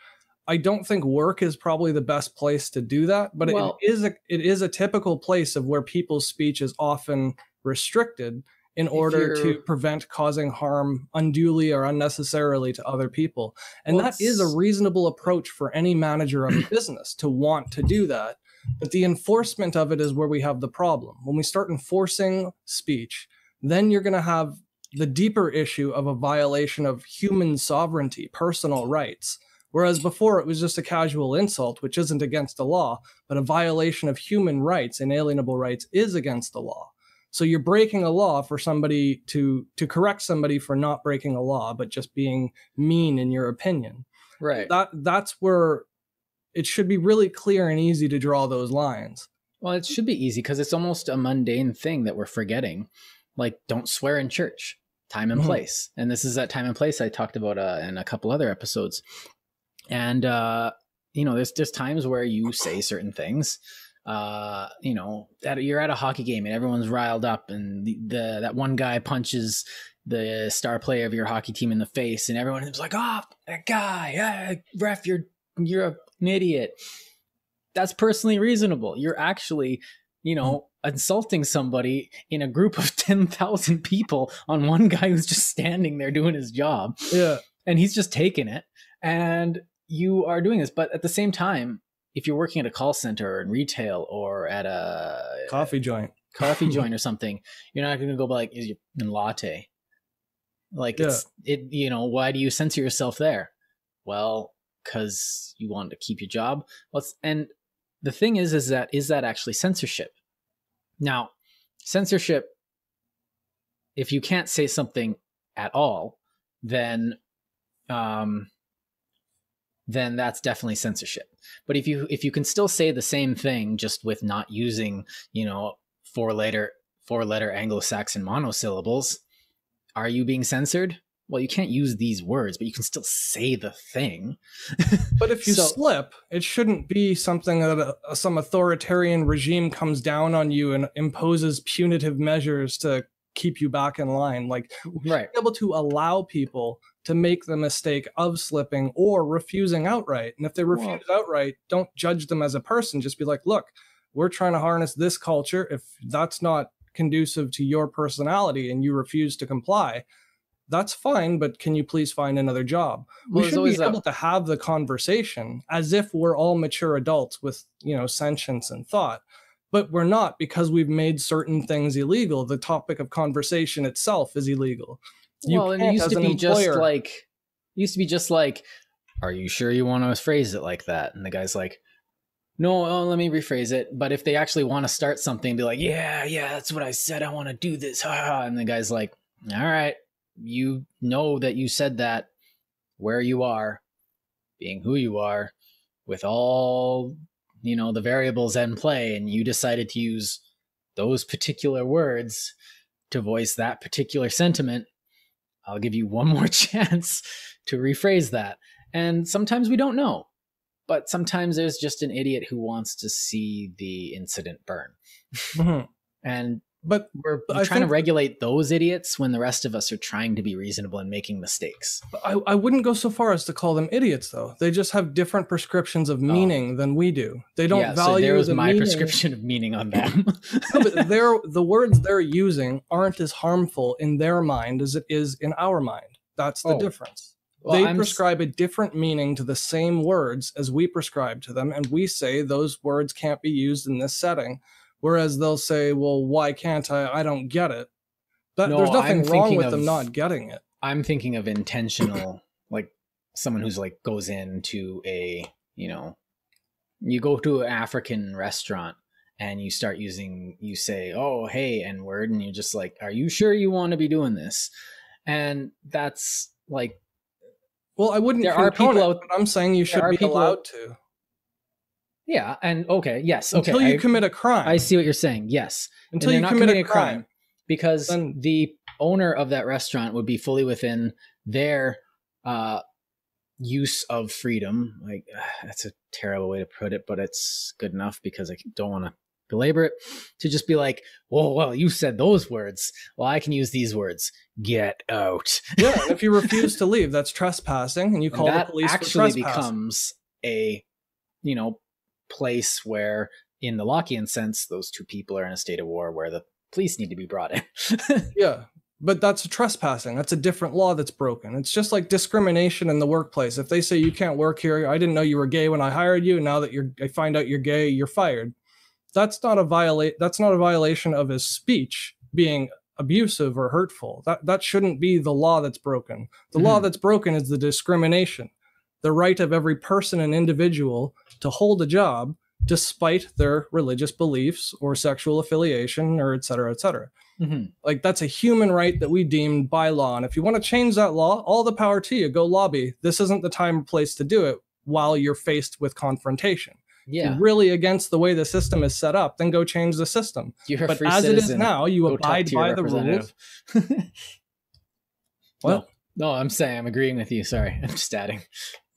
I don't think work is probably the best place to do that, but it is a typical place of where people's speech is often restricted in order to prevent causing harm unduly or unnecessarily to other people. And that is a reasonable approach for any manager of a business to want to do that. But the enforcement of it is where we have the problem. When we start enforcing speech, then you're going to have the deeper issue of a violation of human sovereignty, personal rights. Whereas before it was just a casual insult, which isn't against the law, but a violation of human rights, inalienable rights, is against the law. So you're breaking a law for somebody to correct somebody for not breaking a law, but just being mean in your opinion. Right. That's where it should be really clear and easy to draw those lines. Well, it should be easy because it's almost a mundane thing that we're forgetting. Like, don't swear in church, time and place. And this is that time and place I talked about in a couple other episodes. And, there's times where you say certain things, that you're at a hockey game and everyone's riled up and that one guy punches the star player of your hockey team in the face and everyone is like, oh, that guy, ref, you're an idiot. That's personally reasonable. You're actually, insulting somebody in a group of 10,000 people on one guy who's just standing there doing his job. Yeah. And he's just taking it. And you are doing this. But at the same time, if you're working at a call center or in retail or at a coffee joint or something, you're not going to go like, is your latte? Like, why do you censor yourself there? Well, because you want to keep your job. And the thing is that actually censorship? Now, censorship, if you can't say something at all, then that's definitely censorship. But if you can still say the same thing just with not using, four letter Anglo-Saxon monosyllables, are you being censored? Well, you can't use these words, but you can still say the thing. But if you slip, it shouldn't be something that some authoritarian regime comes down on you and imposes punitive measures to keep you back in line. Like, we should be able to allow people to make the mistake of slipping or refusing outright. And if they refuse outright, don't judge them as a person. Just be like, look, we're trying to harness this culture. If that's not conducive to your personality and you refuse to comply, that's fine, but can you please find another job? We should be able to have the conversation as if we're all mature adults with, sentience and thought. But we're not, because we've made certain things illegal. The topic of conversation itself is illegal. And it used to be just like, are you sure you want to phrase it like that? And the guy's like, no, let me rephrase it. But if they actually want to start something, be like, yeah, that's what I said. I want to do this. And the guy's like, all right. You know that you said that where you are, being who you are, with all, the variables in play, and you decided to use those particular words to voice that particular sentiment, I'll give you one more chance to rephrase that. And sometimes we don't know, but sometimes there's just an idiot who wants to see the incident burn. But we're trying to regulate those idiots when the rest of us are trying to be reasonable and making mistakes. I wouldn't go so far as to call them idiots, though. They just have different prescriptions of meaning than we do. They don't value so there was the my meaning. prescription of meaning on them. No, but the words they're using aren't as harmful in their mind as it is in our mind. That's the difference. Well, they prescribe a different meaning to the same words as we prescribe to them, and we say those words can't be used in this setting. Whereas they'll say, well, why can't I? I don't get it. No, There's nothing I'm wrong thinking with of- them not getting it. I'm thinking of intentional, like someone who's like goes into a, you know, you go to an African restaurant and you start using, you say, oh, hey, N-word. And you're just like, are you sure you want to be doing this? And that's like, Well, I wouldn't there are condone people it, out- but I'm saying you should are be people allowed out- to. yeah. And okay. Yes. Okay. Until you commit a crime. I see what you're saying. Yes. Until And you they're not commit a committing crime. because Then- the owner of that restaurant would be fully within their use of freedom. Like, that's a terrible way to put it, but it's good enough because I don't want to belabor it, to just be like, well, you said those words. Well, I can use these words. Get out. Yeah, and if you refuse to leave, that's trespassing, and you call the police for actually trespassing. becomes a, you know, place where, in the Lockean sense, those two people are in a state of war where the police need to be brought in. Yeah, but that's trespassing. That's a different law that's broken. It's just like discrimination in the workplace. If they say you can't work here, I didn't know you were gay when I hired you. Now that I find out you're gay, you're fired. That's not a violation of his speech being abusive or hurtful. That shouldn't be the law that's broken. The law that's broken is the discrimination, the right of every person and individual to hold a job despite their religious beliefs or sexual affiliation, or et cetera, et cetera. Like, that's a human right that we deemed by law. And if you want to change that law, all the power to you. Go lobby. This isn't the time or place to do it while you're faced with confrontation. Yeah. If you're really against the way the system is set up, then go change the system. You're a But free as it is citizen. now, you Go talk abide to your by the rules. representative. What? No, I'm saying, I'm agreeing with you. Sorry, I'm just adding.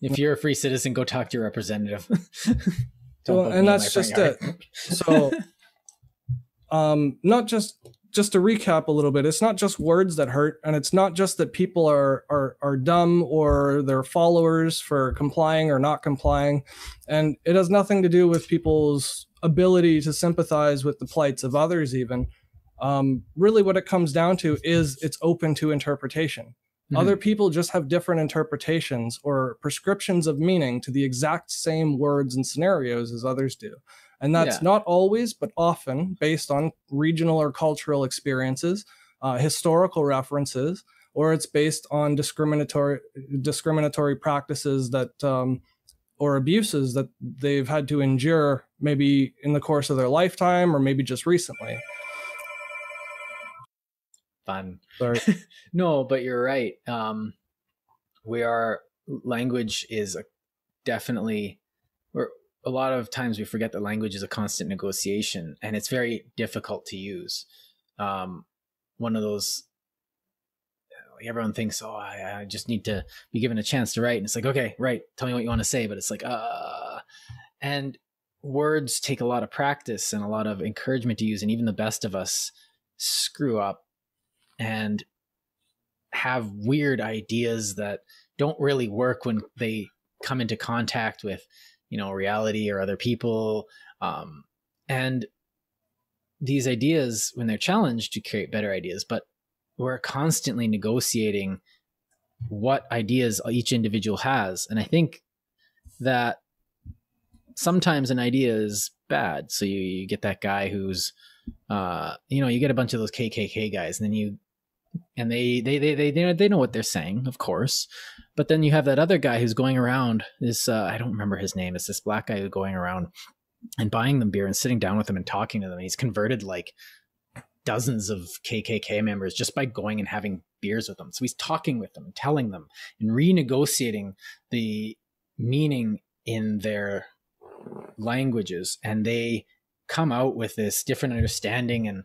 If you're a free citizen, go talk to your representative. Well, and that's just it. So, not just to recap a little bit, it's not just words that hurt, and it's not just that people are dumb or their followers for complying or not complying, and it has nothing to do with people's ability to sympathize with the plights of others even. Really what it comes down to is it's open to interpretation. Other people just have different interpretations or prescriptions of meaning to the exact same words and scenarios as others do. And that's not always, but often based on regional or cultural experiences, historical references, or it's based on discriminatory practices that, or abuses that they've had to endure maybe in the course of their lifetime or maybe just recently. Fun. Sorry. No, but you're right. Language is definitely, or a lot of times we forget that language is a constant negotiation, and it's very difficult to use. One of those, everyone thinks, oh, I just need to be given a chance to write. And it's like, okay, write, tell me what you want to say. But it's like, and words take a lot of practice and a lot of encouragement to use. And even the best of us screw up and have weird ideas that don't really work when they come into contact with, reality or other people. And these ideas, when they're challenged, to create better ideas, but we're constantly negotiating what ideas each individual has. And I think that sometimes an idea is bad. So you get that guy who's, you get a bunch of those KKK guys, and then they know what they're saying, of course. But then you have that other guy who's going around, this, I don't remember his name. It's this black guy who's going around and buying them beer and sitting down with them and talking to them. He's converted like dozens of KKK members just by going and having beers with them. So he's talking with them and telling them and renegotiating the meaning in their languages, and they come out with this different understanding. And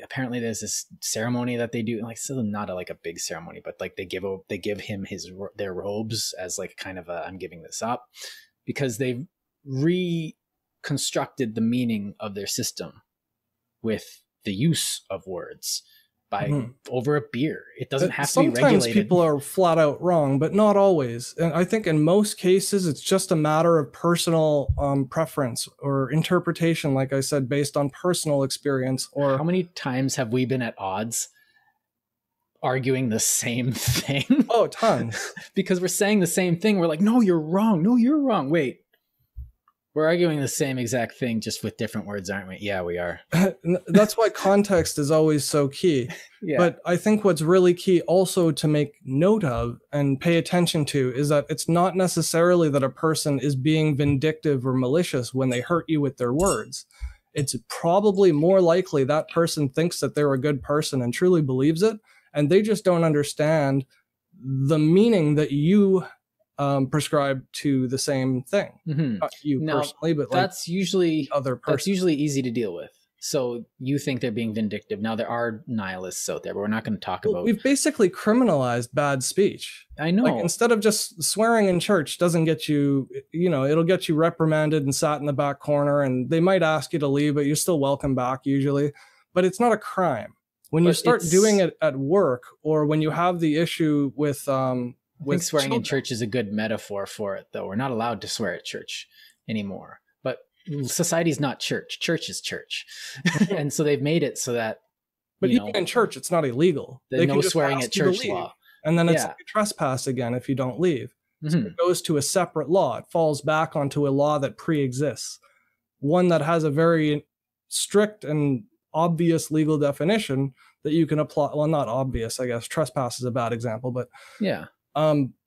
apparently there's this ceremony that they do, like, still not like a big ceremony, but like they give him their robes as like kind of a, I'm giving this up, because they've reconstructed the meaning of their system with the use of words by over a beer. It doesn't have to be regulated. Sometimes people are flat out wrong, but not always. And I think in most cases, it's just a matter of personal preference or interpretation, like I said, based on personal experience. Or how many times have we been at odds arguing the same thing? Oh, tons. Because we're saying the same thing. We're like, no, you're wrong. No, you're wrong. Wait, We're arguing the same exact thing, just with different words, aren't we? Yeah, we are. That's why context is always so key. Yeah. But I think what's really key also to make note of and pay attention to is that it's not necessarily that a person is being vindictive or malicious when they hurt you with their words. It's probably more likely that person thinks that they're a good person and truly believes it, and they just don't understand the meaning that you prescribe to the same thing. Not you personally, but that's usually other person. That's usually easy to deal with. So you think they're being vindictive. Now, there are nihilists out there, but we're not going to talk about... We've basically criminalized bad speech. I know. Like, instead of just swearing in church doesn't get you, it'll get you reprimanded and sat in the back corner, and they might ask you to leave, but you're still welcome back usually. But it's not a crime. When you start doing it at work, or when you have the issue with... I think swearing in church is a good metaphor for it, though. We're not allowed to swear at church anymore. But society's not church. Church is church. And so they've made it so that... But even in church, it's not illegal. They no swearing at church law. And then it's like a trespass again if you don't leave. So it goes to a separate law. It falls back onto a law that pre-exists. One that has a very strict and obvious legal definition that you can apply. Well, not obvious, I guess. Trespass is a bad example, but... Yeah.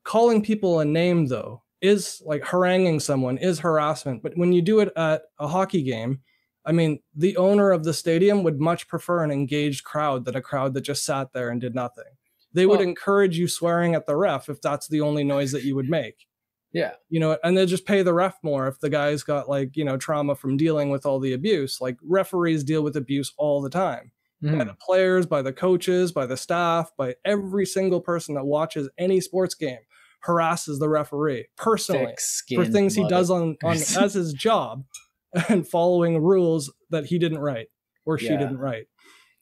Calling people a name, though, is like haranguing someone, is harassment. But when you do it at a hockey game, I mean, the owner of the stadium would much prefer an engaged crowd than a crowd that just sat there and did nothing. They would encourage you swearing at the ref if that's the only noise that you would make. Yeah. And they'll just pay the ref more if the guy's got trauma from dealing with all the abuse. Like, referees deal with abuse all the time. By the players, by the coaches, by the staff, by every single person that watches any sports game, harasses the referee personally for things he does on as his job and following rules that he didn't write or she didn't write,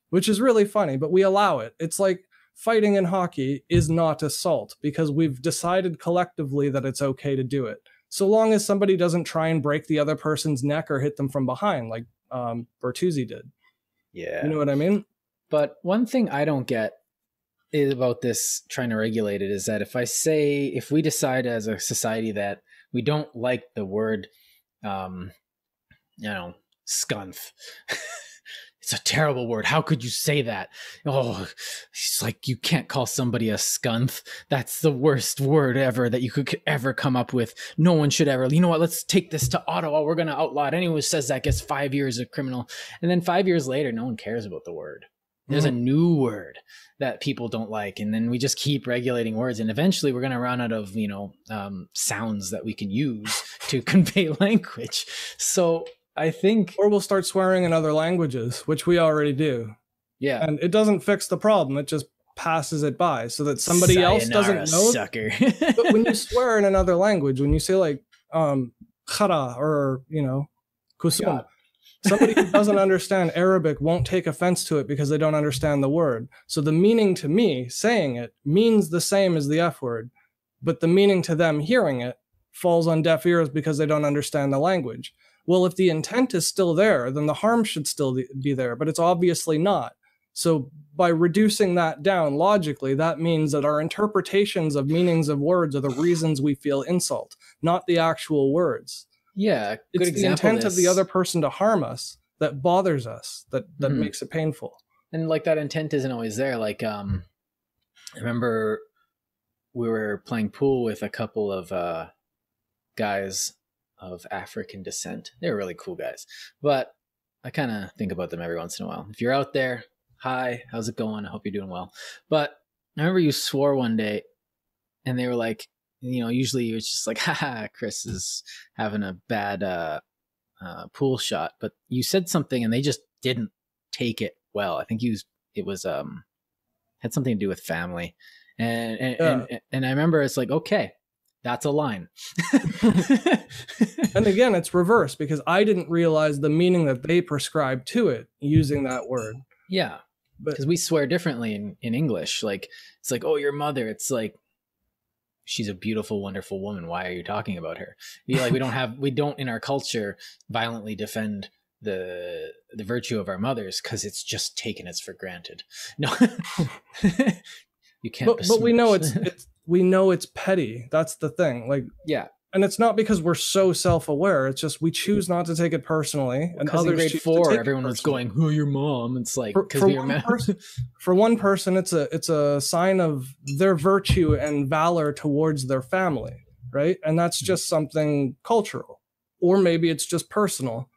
which is really funny, but we allow it. It's like fighting in hockey is not assault because we've decided collectively that it's okay to do it. So long as somebody doesn't try and break the other person's neck or hit them from behind like Bertuzzi did. Yeah. You know what I mean? But one thing I don't get is about this trying to regulate it is that if we decide as a society that we don't like the word, scunth, it's a terrible word. How could you say that? Oh, it's like, you can't call somebody a scunth. That's the worst word ever that you could ever come up with. No one should ever. You know what? Let's take this to Ottawa. We're going to outlaw it. Anyone who says that gets 5 years of criminal. And then 5 years later, no one cares about the word. There's a new word that people don't like. And then we just keep regulating words. And eventually we're going to run out of, sounds that we can use to convey language. So I think... Or we'll start swearing in other languages, which we already do. Yeah. And it doesn't fix the problem. It just passes it by so that somebody else doesn't know. Sucker. But when you swear in another language, when you say like, khara or, kusum, God. somebody who doesn't understand Arabic won't take offense to it because they don't understand the word. So the meaning to me, saying it, means the same as the F word, but the meaning to them hearing it falls on deaf ears because they don't understand the language. Well, if the intent is still there, then the harm should still be there, but it's obviously not. So by reducing that down logically, that means that our interpretations of meanings of words are the reasons we feel insult, not the actual words. Yeah, it's the intent of the other person to harm us that bothers us, that makes it painful. And like that intent isn't always there. Like, I remember we were playing pool with a couple of guys of African descent. They were really cool guys, but I kind of think about them every once in a while. If you're out there, hi, how's it going? I hope you're doing well. But I remember you swore one day and they were like, usually it's just like, haha, Chris is having a bad pool shot, but you said something and they just didn't take it well. I think it was had something to do with family. And I remember it's like, okay, that's a line. And again, it's reverse because I didn't realize the meaning that they prescribed to it using that word. Yeah. Because we swear differently in English. Like, it's like, oh, your mother. It's like, she's a beautiful, wonderful woman. Why are you talking about her? Like, we don't in our culture violently defend the virtue of our mothers because it's just taken as for granted. No, you can't. But we know we know it's petty. That's the thing. Like, yeah. And it's not because we're so self-aware. It's just we choose not to take it personally, and others in grade choose 4, to take everyone it was personally. going, "Who your mom?" It's like For one person, it's a sign of their virtue and valor towards their family, right? And that's just something cultural, or maybe it's just personal.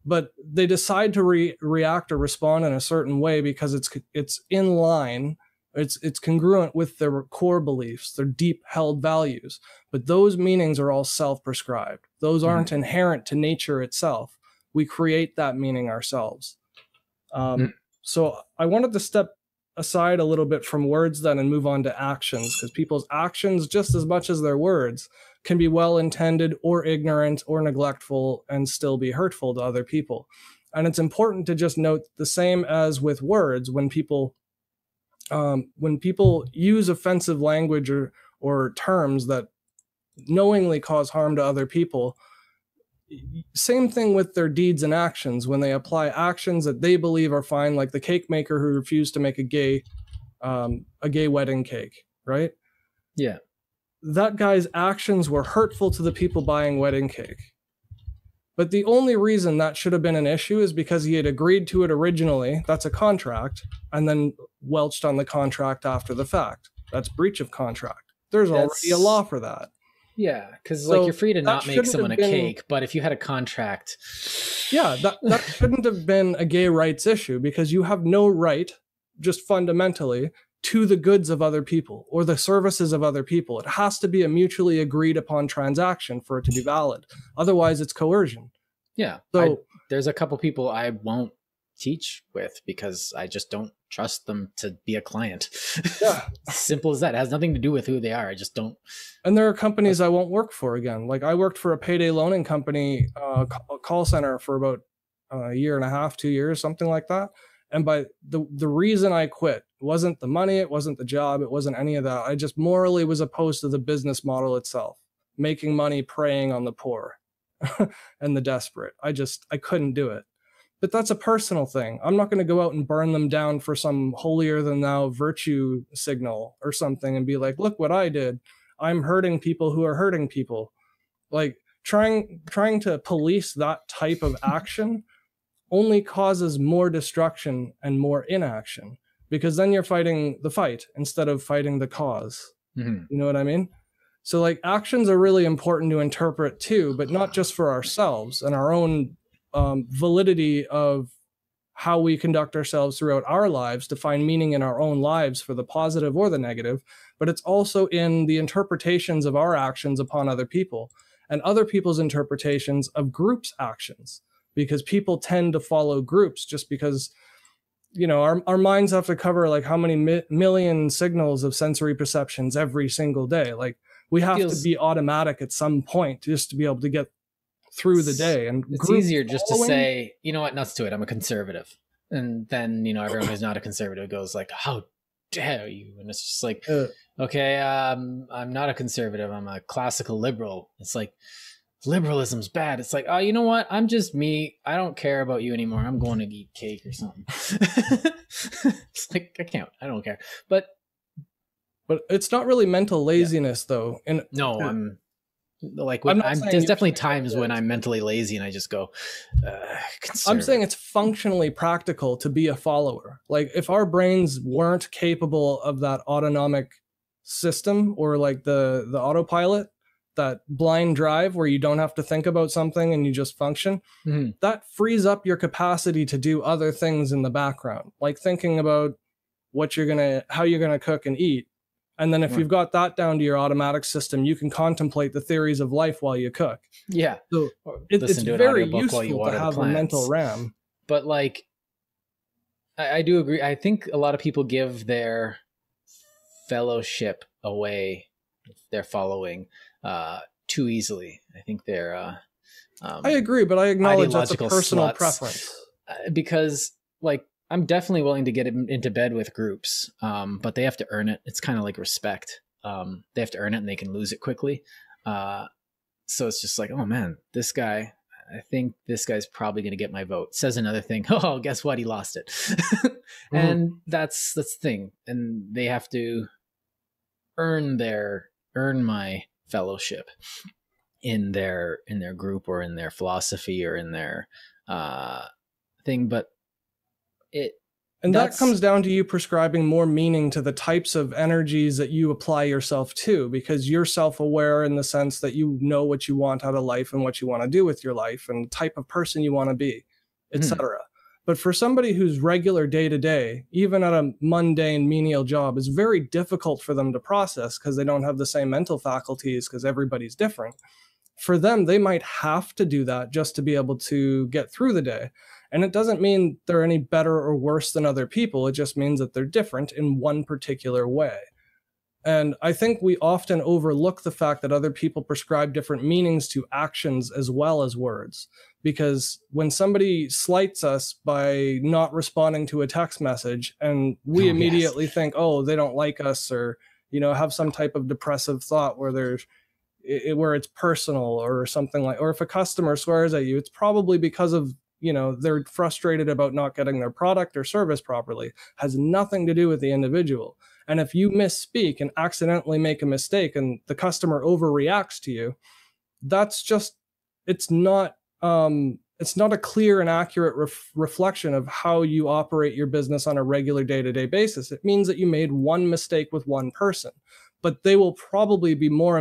But they decide to react or respond in a certain way because it's in line. It's congruent with their core beliefs, their deep held values. But those meanings are all self-prescribed. Those aren't inherent to nature itself. We create that meaning ourselves. So I wanted to step aside a little bit from words then and move on to actions, because people's actions, just as much as their words, can be well-intended or ignorant or neglectful and still be hurtful to other people. And it's important to just note, the same as with words, when people use offensive language or terms that knowingly cause harm to other people, same thing with their deeds and actions. When they apply actions that they believe are fine, like the cake maker who refused to make a gay wedding cake, right? Yeah. That guy's actions were hurtful to the people buying wedding cake. But the only reason that should have been an issue is because he had agreed to it originally. That's a contract, and then welched on the contract after the fact. That's breach of contract. There's already a law for that. Yeah, because like, you're free to not make someone a cake, but if you had a contract, yeah, that shouldn't have been a gay rights issue, because you have no right, just fundamentally, to the goods of other people or the services of other people. It has to be a mutually agreed upon transaction for it to be valid. Otherwise, it's coercion. Yeah. So there's a couple people I won't teach with because I just don't trust them to be a client. Yeah. Simple as that. It has nothing to do with who they are. I just don't. And there are companies I won't work for again. Like, I worked for a payday loaning company, a call center, for about a year and a half, 2 years, something like that. And by the reason I quit wasn't the money, it wasn't the job, it wasn't any of that. I just morally was opposed to the business model itself, making money preying on the poor and the desperate. I couldn't do it. But that's a personal thing. I'm not going to go out and burn them down for some holier than thou virtue signal or something and be like, look what I did. I'm hurting people who are hurting people. Like, trying to police that type of action only causes more destruction and more inaction, because then you're fighting the fight instead of fighting the cause. You know what I mean? So, like, actions are really important to interpret too, but not just for ourselves and our own validity of how we conduct ourselves throughout our lives to find meaning in our own lives for the positive or the negative, but it's also in the interpretations of our actions upon other people and other people's interpretations of groups' actions. Because people tend to follow groups just because, you know, our minds have to cover like how many million signals of sensory perceptions every single day. Like, we have to be automatic at some point just to be able to get through the day. And it's easier just to say, you know what, nuts to it, I'm a conservative. And then, you know, everyone who's not a conservative goes like, how dare you? And it's just like, okay, I'm not a conservative, I'm a classical liberal. It's like, liberalism's bad. It's like, oh, you know what? I'm just me. I don't care about you anymore. I'm going to eat cake or something. It's like, I don't care. But it's not really mental laziness, though. And no, I'm like, there's definitely times when I'm mentally lazy and I just go, I'm saying it's functionally practical to be a follower. Like, if our brains weren't capable of that autonomic system, or like the autopilot, that blind drive where you don't have to think about something and you just function, that frees up your capacity to do other things in the background, like thinking about how you're gonna cook and eat. And then if you've got that down to your automatic system, you can contemplate the theories of life while you cook. Yeah. So it's very useful to have a mental RAM. But like, I do agree. I think a lot of people give their fellowship away, if they're following, too easily. I think they're I agree, but I acknowledge that's a personal preference. Because, like, I'm definitely willing to get into bed with groups, but they have to earn it. It's kind of like respect. They have to earn it and they can lose it quickly. So it's just like, oh man, this guy, I think this guy's probably going to get my vote. Says another thing. Oh, guess what? He lost it. And that's the thing. And they have to earn my fellowship. in their group or in their philosophy or in their thing. But that comes down to you prescribing more meaning to the types of energies that you apply yourself to, because you're self-aware in the sense that you know what you want out of life and what you want to do with your life and type of person you want to be, etc. But for somebody who's regular day to day, even at a mundane menial job, it's very difficult for them to process because they don't have the same mental faculties because everybody's different. For them, they might have to do that just to be able to get through the day. And it doesn't mean they're any better or worse than other people. It just means that they're different in one particular way. And I think we often overlook the fact that other people prescribe different meanings to actions as well as words. Because when somebody slights us by not responding to a text message, and we immediately think, oh, they don't like us, or, have some type of depressive thought where it's personal or something like, or if a customer swears at you, it's probably because of, they're frustrated about not getting their product or service properly. Has nothing to do with the individual. And if you misspeak and accidentally make a mistake and the customer overreacts to you, that's just, it's not a clear and accurate reflection of how you operate your business on a regular day-to-day basis. It means that you made one mistake with one person, but they will probably be more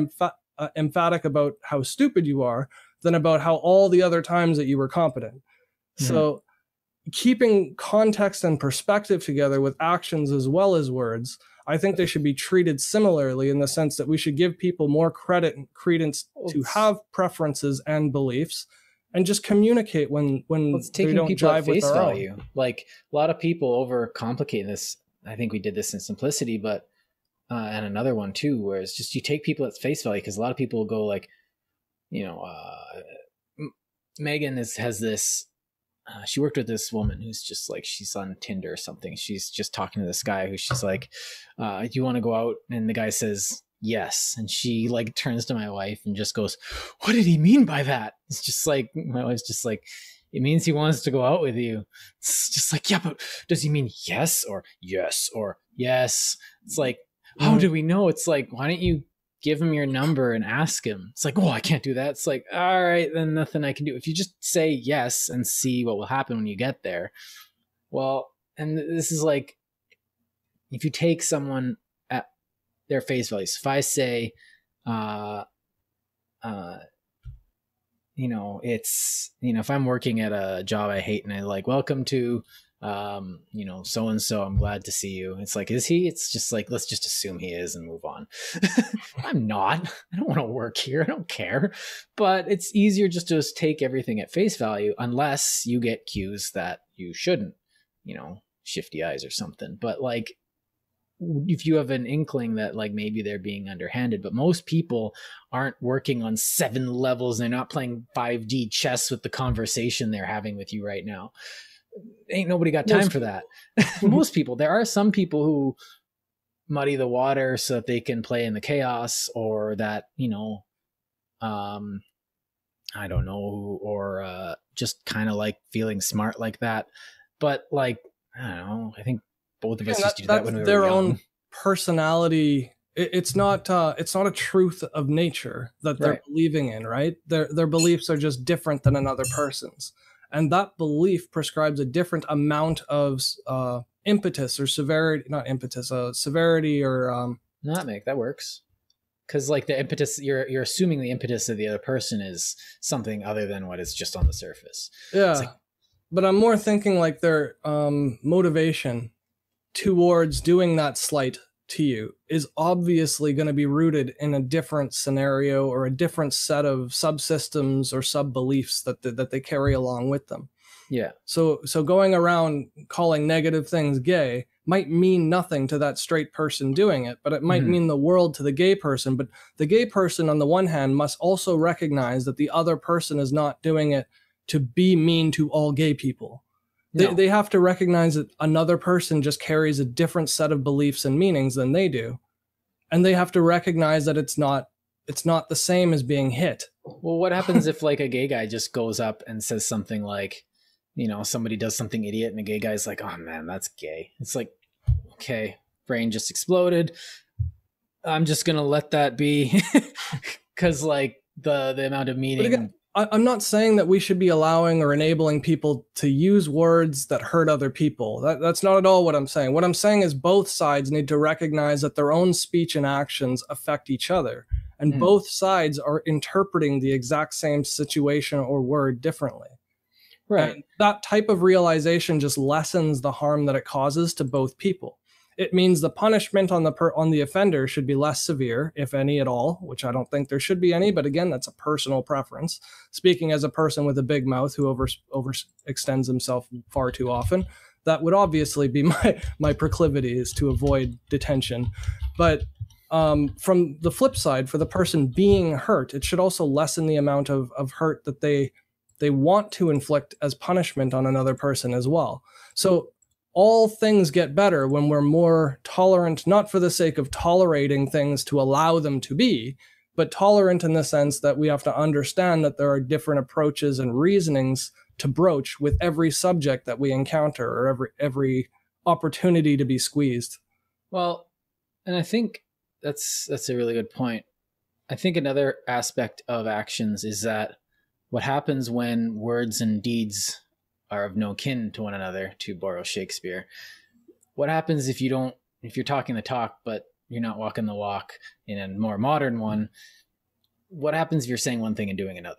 emphatic about how stupid you are than about how all the other times that you were competent. So keeping context and perspective together with actions as well as words, I think they should be treated similarly in the sense that we should give people more credit and credence to have preferences and beliefs and just communicate when they don't jive with their own. Like a lot of people overcomplicate this. I think we did this in Simplicity, but and another one too, where it's just you take people at face value, because a lot of people go like, Megan has this. She worked with this woman who's just like, she's on Tinder or something. She's just talking to this guy who she's like, do you want to go out? And the guy says, yes. And she like turns to my wife and just goes, what did he mean by that? It's just like, my wife's just like, it means he wants to go out with you. It's just like, yeah, but does he mean yes or yes or yes? It's like, how do we know? It's like, why don't you give him your number and ask him? It's like, oh, I can't do that. It's like, all right, then nothing I can do. If you just say yes and see what will happen when you get there. Well, and this is like, if you take someone at their face values, if I say, if I'm working at a job I hate and I like, welcome to, so-and-so, I'm glad to see you. It's like, is he? It's just like, let's just assume he is and move on. I'm not. I don't want to work here. I don't care. But it's easier just to take everything at face value unless you get cues that you shouldn't, shifty eyes or something. But like, if you have an inkling that like maybe they're being underhanded, but most people aren't working on 7 levels. They're not playing 5D chess with the conversation they're having with you right now. Ain't nobody got time for that. Most people. There are some people who muddy the water so that they can play in the chaos, or that, I don't know, or just kind of like feeling smart like that. But like, I don't know, I think both of us used to do that when we were young. Their own personality. It's not a truth of nature that they're believing in, right? Their beliefs are just different than another person's. And that belief prescribes a different amount of impetus or severity, not impetus, severity or... Nutmeg, that works. Because like the impetus, you're assuming the impetus of the other person is something other than what is just on the surface. Yeah, like, but I'm more thinking like their motivation towards doing that slight to you is obviously going to be rooted in a different scenario or a different set of subsystems or sub-beliefs that they carry along with them. Yeah. So going around calling negative things gay might mean nothing to that straight person doing it, but it might mean the world to the gay person. But the gay person, on the one hand, must also recognize that the other person is not doing it to be mean to all gay people. They have to recognize that another person just carries a different set of beliefs and meanings than they do. And they have to recognize that it's not the same as being hit. Well, what happens if like a gay guy just goes up and says something like, somebody does something idiot and the gay guy's like, oh man, that's gay. It's like, okay, brain just exploded. I'm just going to let that be. Cause like, the amount of meaning. But again, I'm not saying that we should be allowing or enabling people to use words that hurt other people. That's not at all what I'm saying. What I'm saying is both sides need to recognize that their own speech and actions affect each other. And both sides are interpreting the exact same situation or word differently. Right. And that type of realization just lessens the harm that it causes to both people. It means the punishment on the offender should be less severe, if any at all, which I don't think there should be any. But again, that's a personal preference. Speaking as a person with a big mouth who overextends himself far too often, that would obviously be my proclivity, is to avoid detention. But from the flip side, for the person being hurt, it should also lessen the amount of hurt that they want to inflict as punishment on another person as well. So all things get better when we're more tolerant, not for the sake of tolerating things to allow them to be, but tolerant in the sense that we have to understand that there are different approaches and reasonings to broach with every subject that we encounter, or every opportunity to be squeezed. Well, and I think that's a really good point. I think another aspect of actions is that what happens when words and deeds are of no kin to one another, to borrow Shakespeare. What happens if you're talking the talk, but you're not walking the walk in a more modern one? What happens if you're saying one thing and doing another?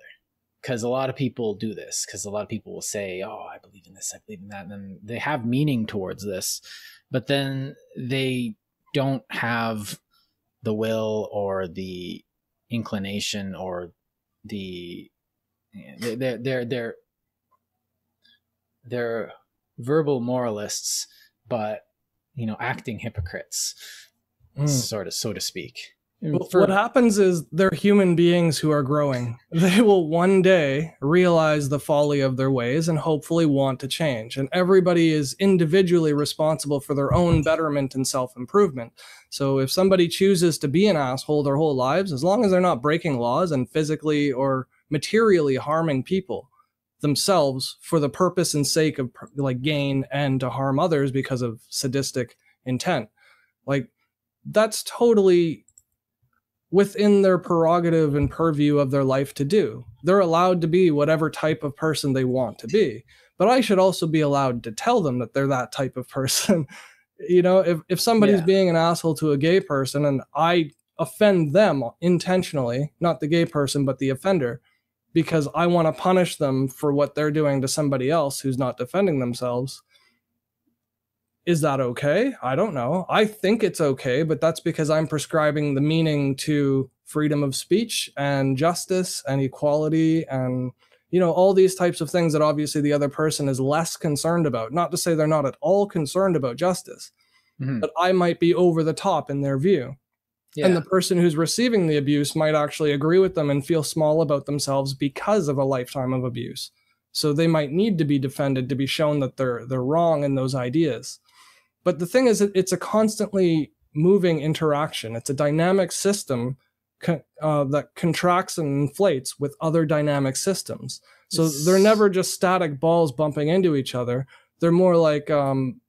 Because a lot of people do this, because a lot of people will say, oh, I believe in this, I believe in that. And then they have meaning towards this, but then they don't have the will or the inclination or they're verbal moralists, but acting hypocrites, sort of, so to speak. What happens is they're human beings who are growing. They will one day realize the folly of their ways and hopefully want to change. And everybody is individually responsible for their own betterment and self-improvement. So if somebody chooses to be an asshole their whole lives, as long as they're not breaking laws and physically or materially harming people themselves for the purpose and sake of gain and to harm others because of sadistic intent, that's totally within their prerogative and purview of their life to do. They're allowed to be whatever type of person they want to be. But I should also be allowed to tell them that they're that type of person. If somebody's being an asshole to a gay person and I offend them intentionally, not the gay person, but the offender, because I want to punish them for what they're doing to somebody else who's not defending themselves, is that okay? I don't know. I think it's okay, but that's because I'm prescribing the meaning to freedom of speech and justice and equality and, all these types of things that obviously the other person is less concerned about. Not to say they're not at all concerned about justice, but I might be over the top in their view. Yeah. And the person who's receiving the abuse might actually agree with them and feel small about themselves because of a lifetime of abuse. So they might need to be defended to be shown that they're wrong in those ideas. But the thing is, it's a constantly moving interaction. It's a dynamic system that contracts and inflates with other dynamic systems. So they're never just static balls bumping into each other. They're more like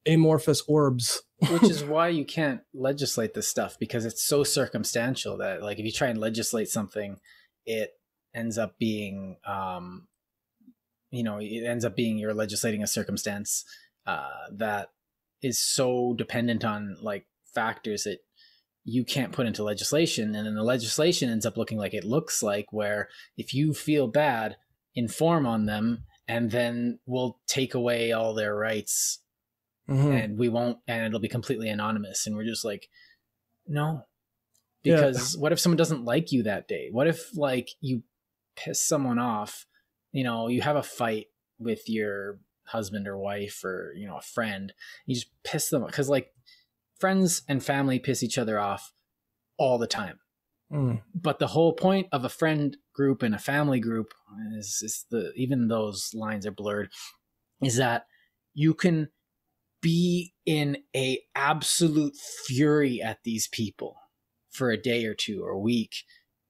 amorphous orbs. Which is why you can't legislate this stuff, because it's so circumstantial that, if you try and legislate something, it ends up being, you're legislating a circumstance that is so dependent on factors that you can't put into legislation. And then the legislation ends up looking like it looks like, where if you feel bad, inform on them, and then we'll take away all their rights. And we won't, and it'll be completely anonymous. And we're just no, because what if someone doesn't like you that day? What if you piss someone off, you have a fight with your husband or wife or, a friend, you just piss them off, because friends and family piss each other off all the time. But the whole point of a friend group and a family group is even those lines are blurred, is that you can be in a absolute fury at these people for a day or two or a week,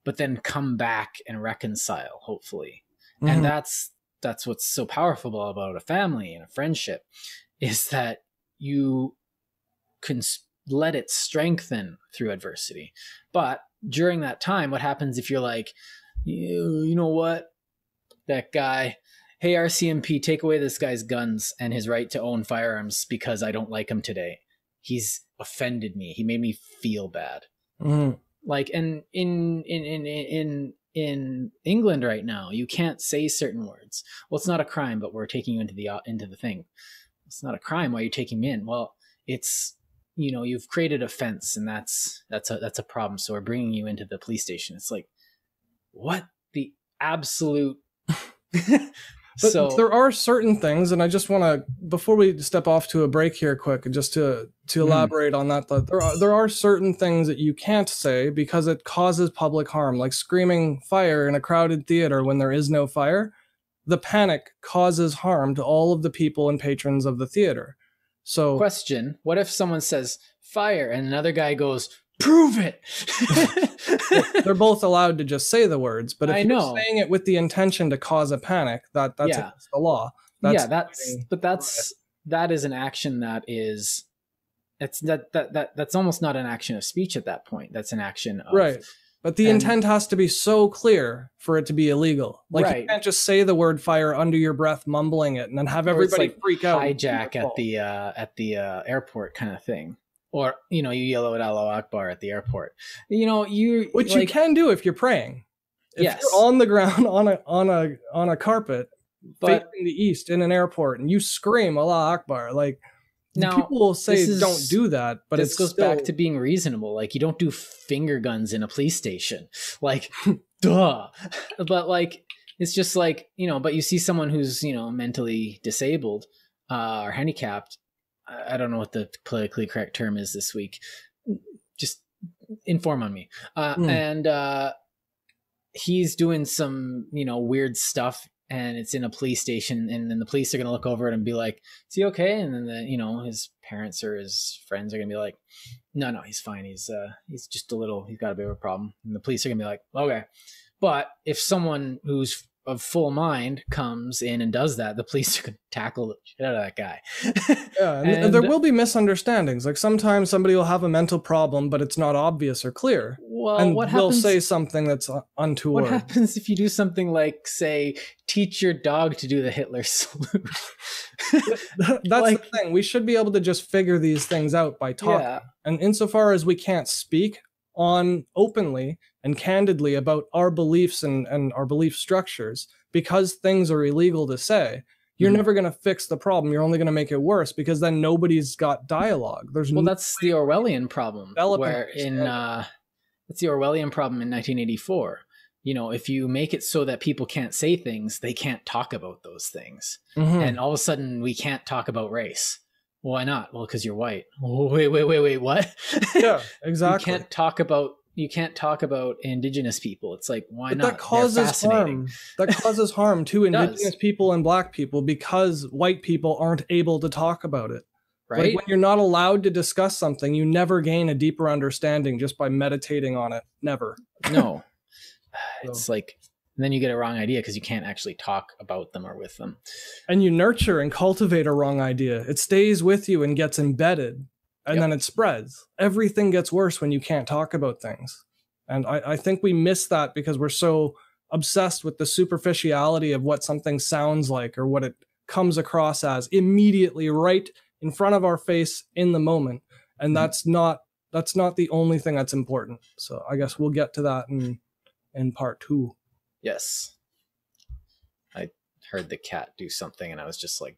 but then come back and reconcile, hopefully. And that's what's so powerful about a family and a friendship, is that you can let it strengthen through adversity. But during that time, what happens if you're you know what? That guy, hey, RCMP, take away this guy's guns and his right to own firearms because I don't like him today. He's offended me. He made me feel bad. Mm-hmm. Like, and in England right now, you can't say certain words. Well, it's not a crime, but we're taking you into the thing. It's not a crime. Why are you taking me in? Well, it's, you know, you've created a fence, and that's a problem. So we're bringing you into the police station. It's like, what the absolute. But so there are certain things, and I just want to, before we step off to a break here quick, just to elaborate on that, there are certain things that you can't say because it causes public harm, like screaming fire in a crowded theater when there is no fire. The panic causes harm to all of the people and patrons of the theater. So, question, what if someone says fire and another guy goes, prove it? They're both allowed to just say the words, but if you're know. saying it with the intention to cause a panic, that's against the law. That is an action that's almost not an action of speech at that point. That's an action of, right. But the intent has to be so clear for it to be illegal. Like, you can't just say the word fire under your breath, mumbling it, and then have everybody freak out. Hijack at the airport kind of thing. Or, you know, you yell out Allahu Akbar at the airport. You know, which you can do if you're praying. If you're on the ground on a carpet, facing the east in an airport, and you scream Allahu Akbar, like, now, people will say don't do that, but it goes back to being reasonable. Like, you don't do finger guns in a police station. Like, duh. But like, it's just like, you know, but you see someone who's, you know, mentally disabled or handicapped. I don't know what the politically correct term is this week. Just inform on me. And he's doing some, you know, weird stuff, and it's in a police station, and then the police are going to look over it and be like, is he okay? And then you know, his parents or his friends are going to be like, no, he's fine. He's just he's got a bit of a problem. And the police are going to be like, okay. But if someone who's of full mind comes in and does that, the police are going to tackle the shit out of that guy. Yeah, and there will be misunderstandings. Like, sometimes somebody will have a mental problem, but it's not obvious or clear. Well, and they'll say something that's untoward. What happens if you do something like, say, teach your dog to do the Hitler salute? That's like, the thing. We should be able to just figure these things out by talking. Yeah. And insofar as we can't speak on openly and candidly about our beliefs and our belief structures, because things are illegal to say, you're never going to fix the problem. You're only going to make it worse, because then nobody's got dialogue. That's the Orwellian problem. It's the Orwellian problem in 1984. You know, if you make it so that people can't say things, they can't talk about those things. And all of a sudden we can't talk about race. Why not? Well, because you're white. Oh, wait, what? Yeah, exactly. You can't talk about indigenous people. It's like, why not? That causes harm. That causes harm to indigenous people and black people, because white people aren't able to talk about it. Right? Like, when you're not allowed to discuss something, you never gain a deeper understanding just by meditating on it. Never. No. It's like, and then you get a wrong idea because you can't actually talk about them or with them. And you nurture and cultivate a wrong idea. It stays with you and gets embedded. And then it spreads. Everything gets worse when you can't talk about things. And I think we miss that because we're so obsessed with the superficiality of what something sounds like or what it comes across as immediately right in front of our face in the moment. And that's not the only thing that's important. So I guess we'll get to that in part 2. Yes. I heard the cat do something and I was just like,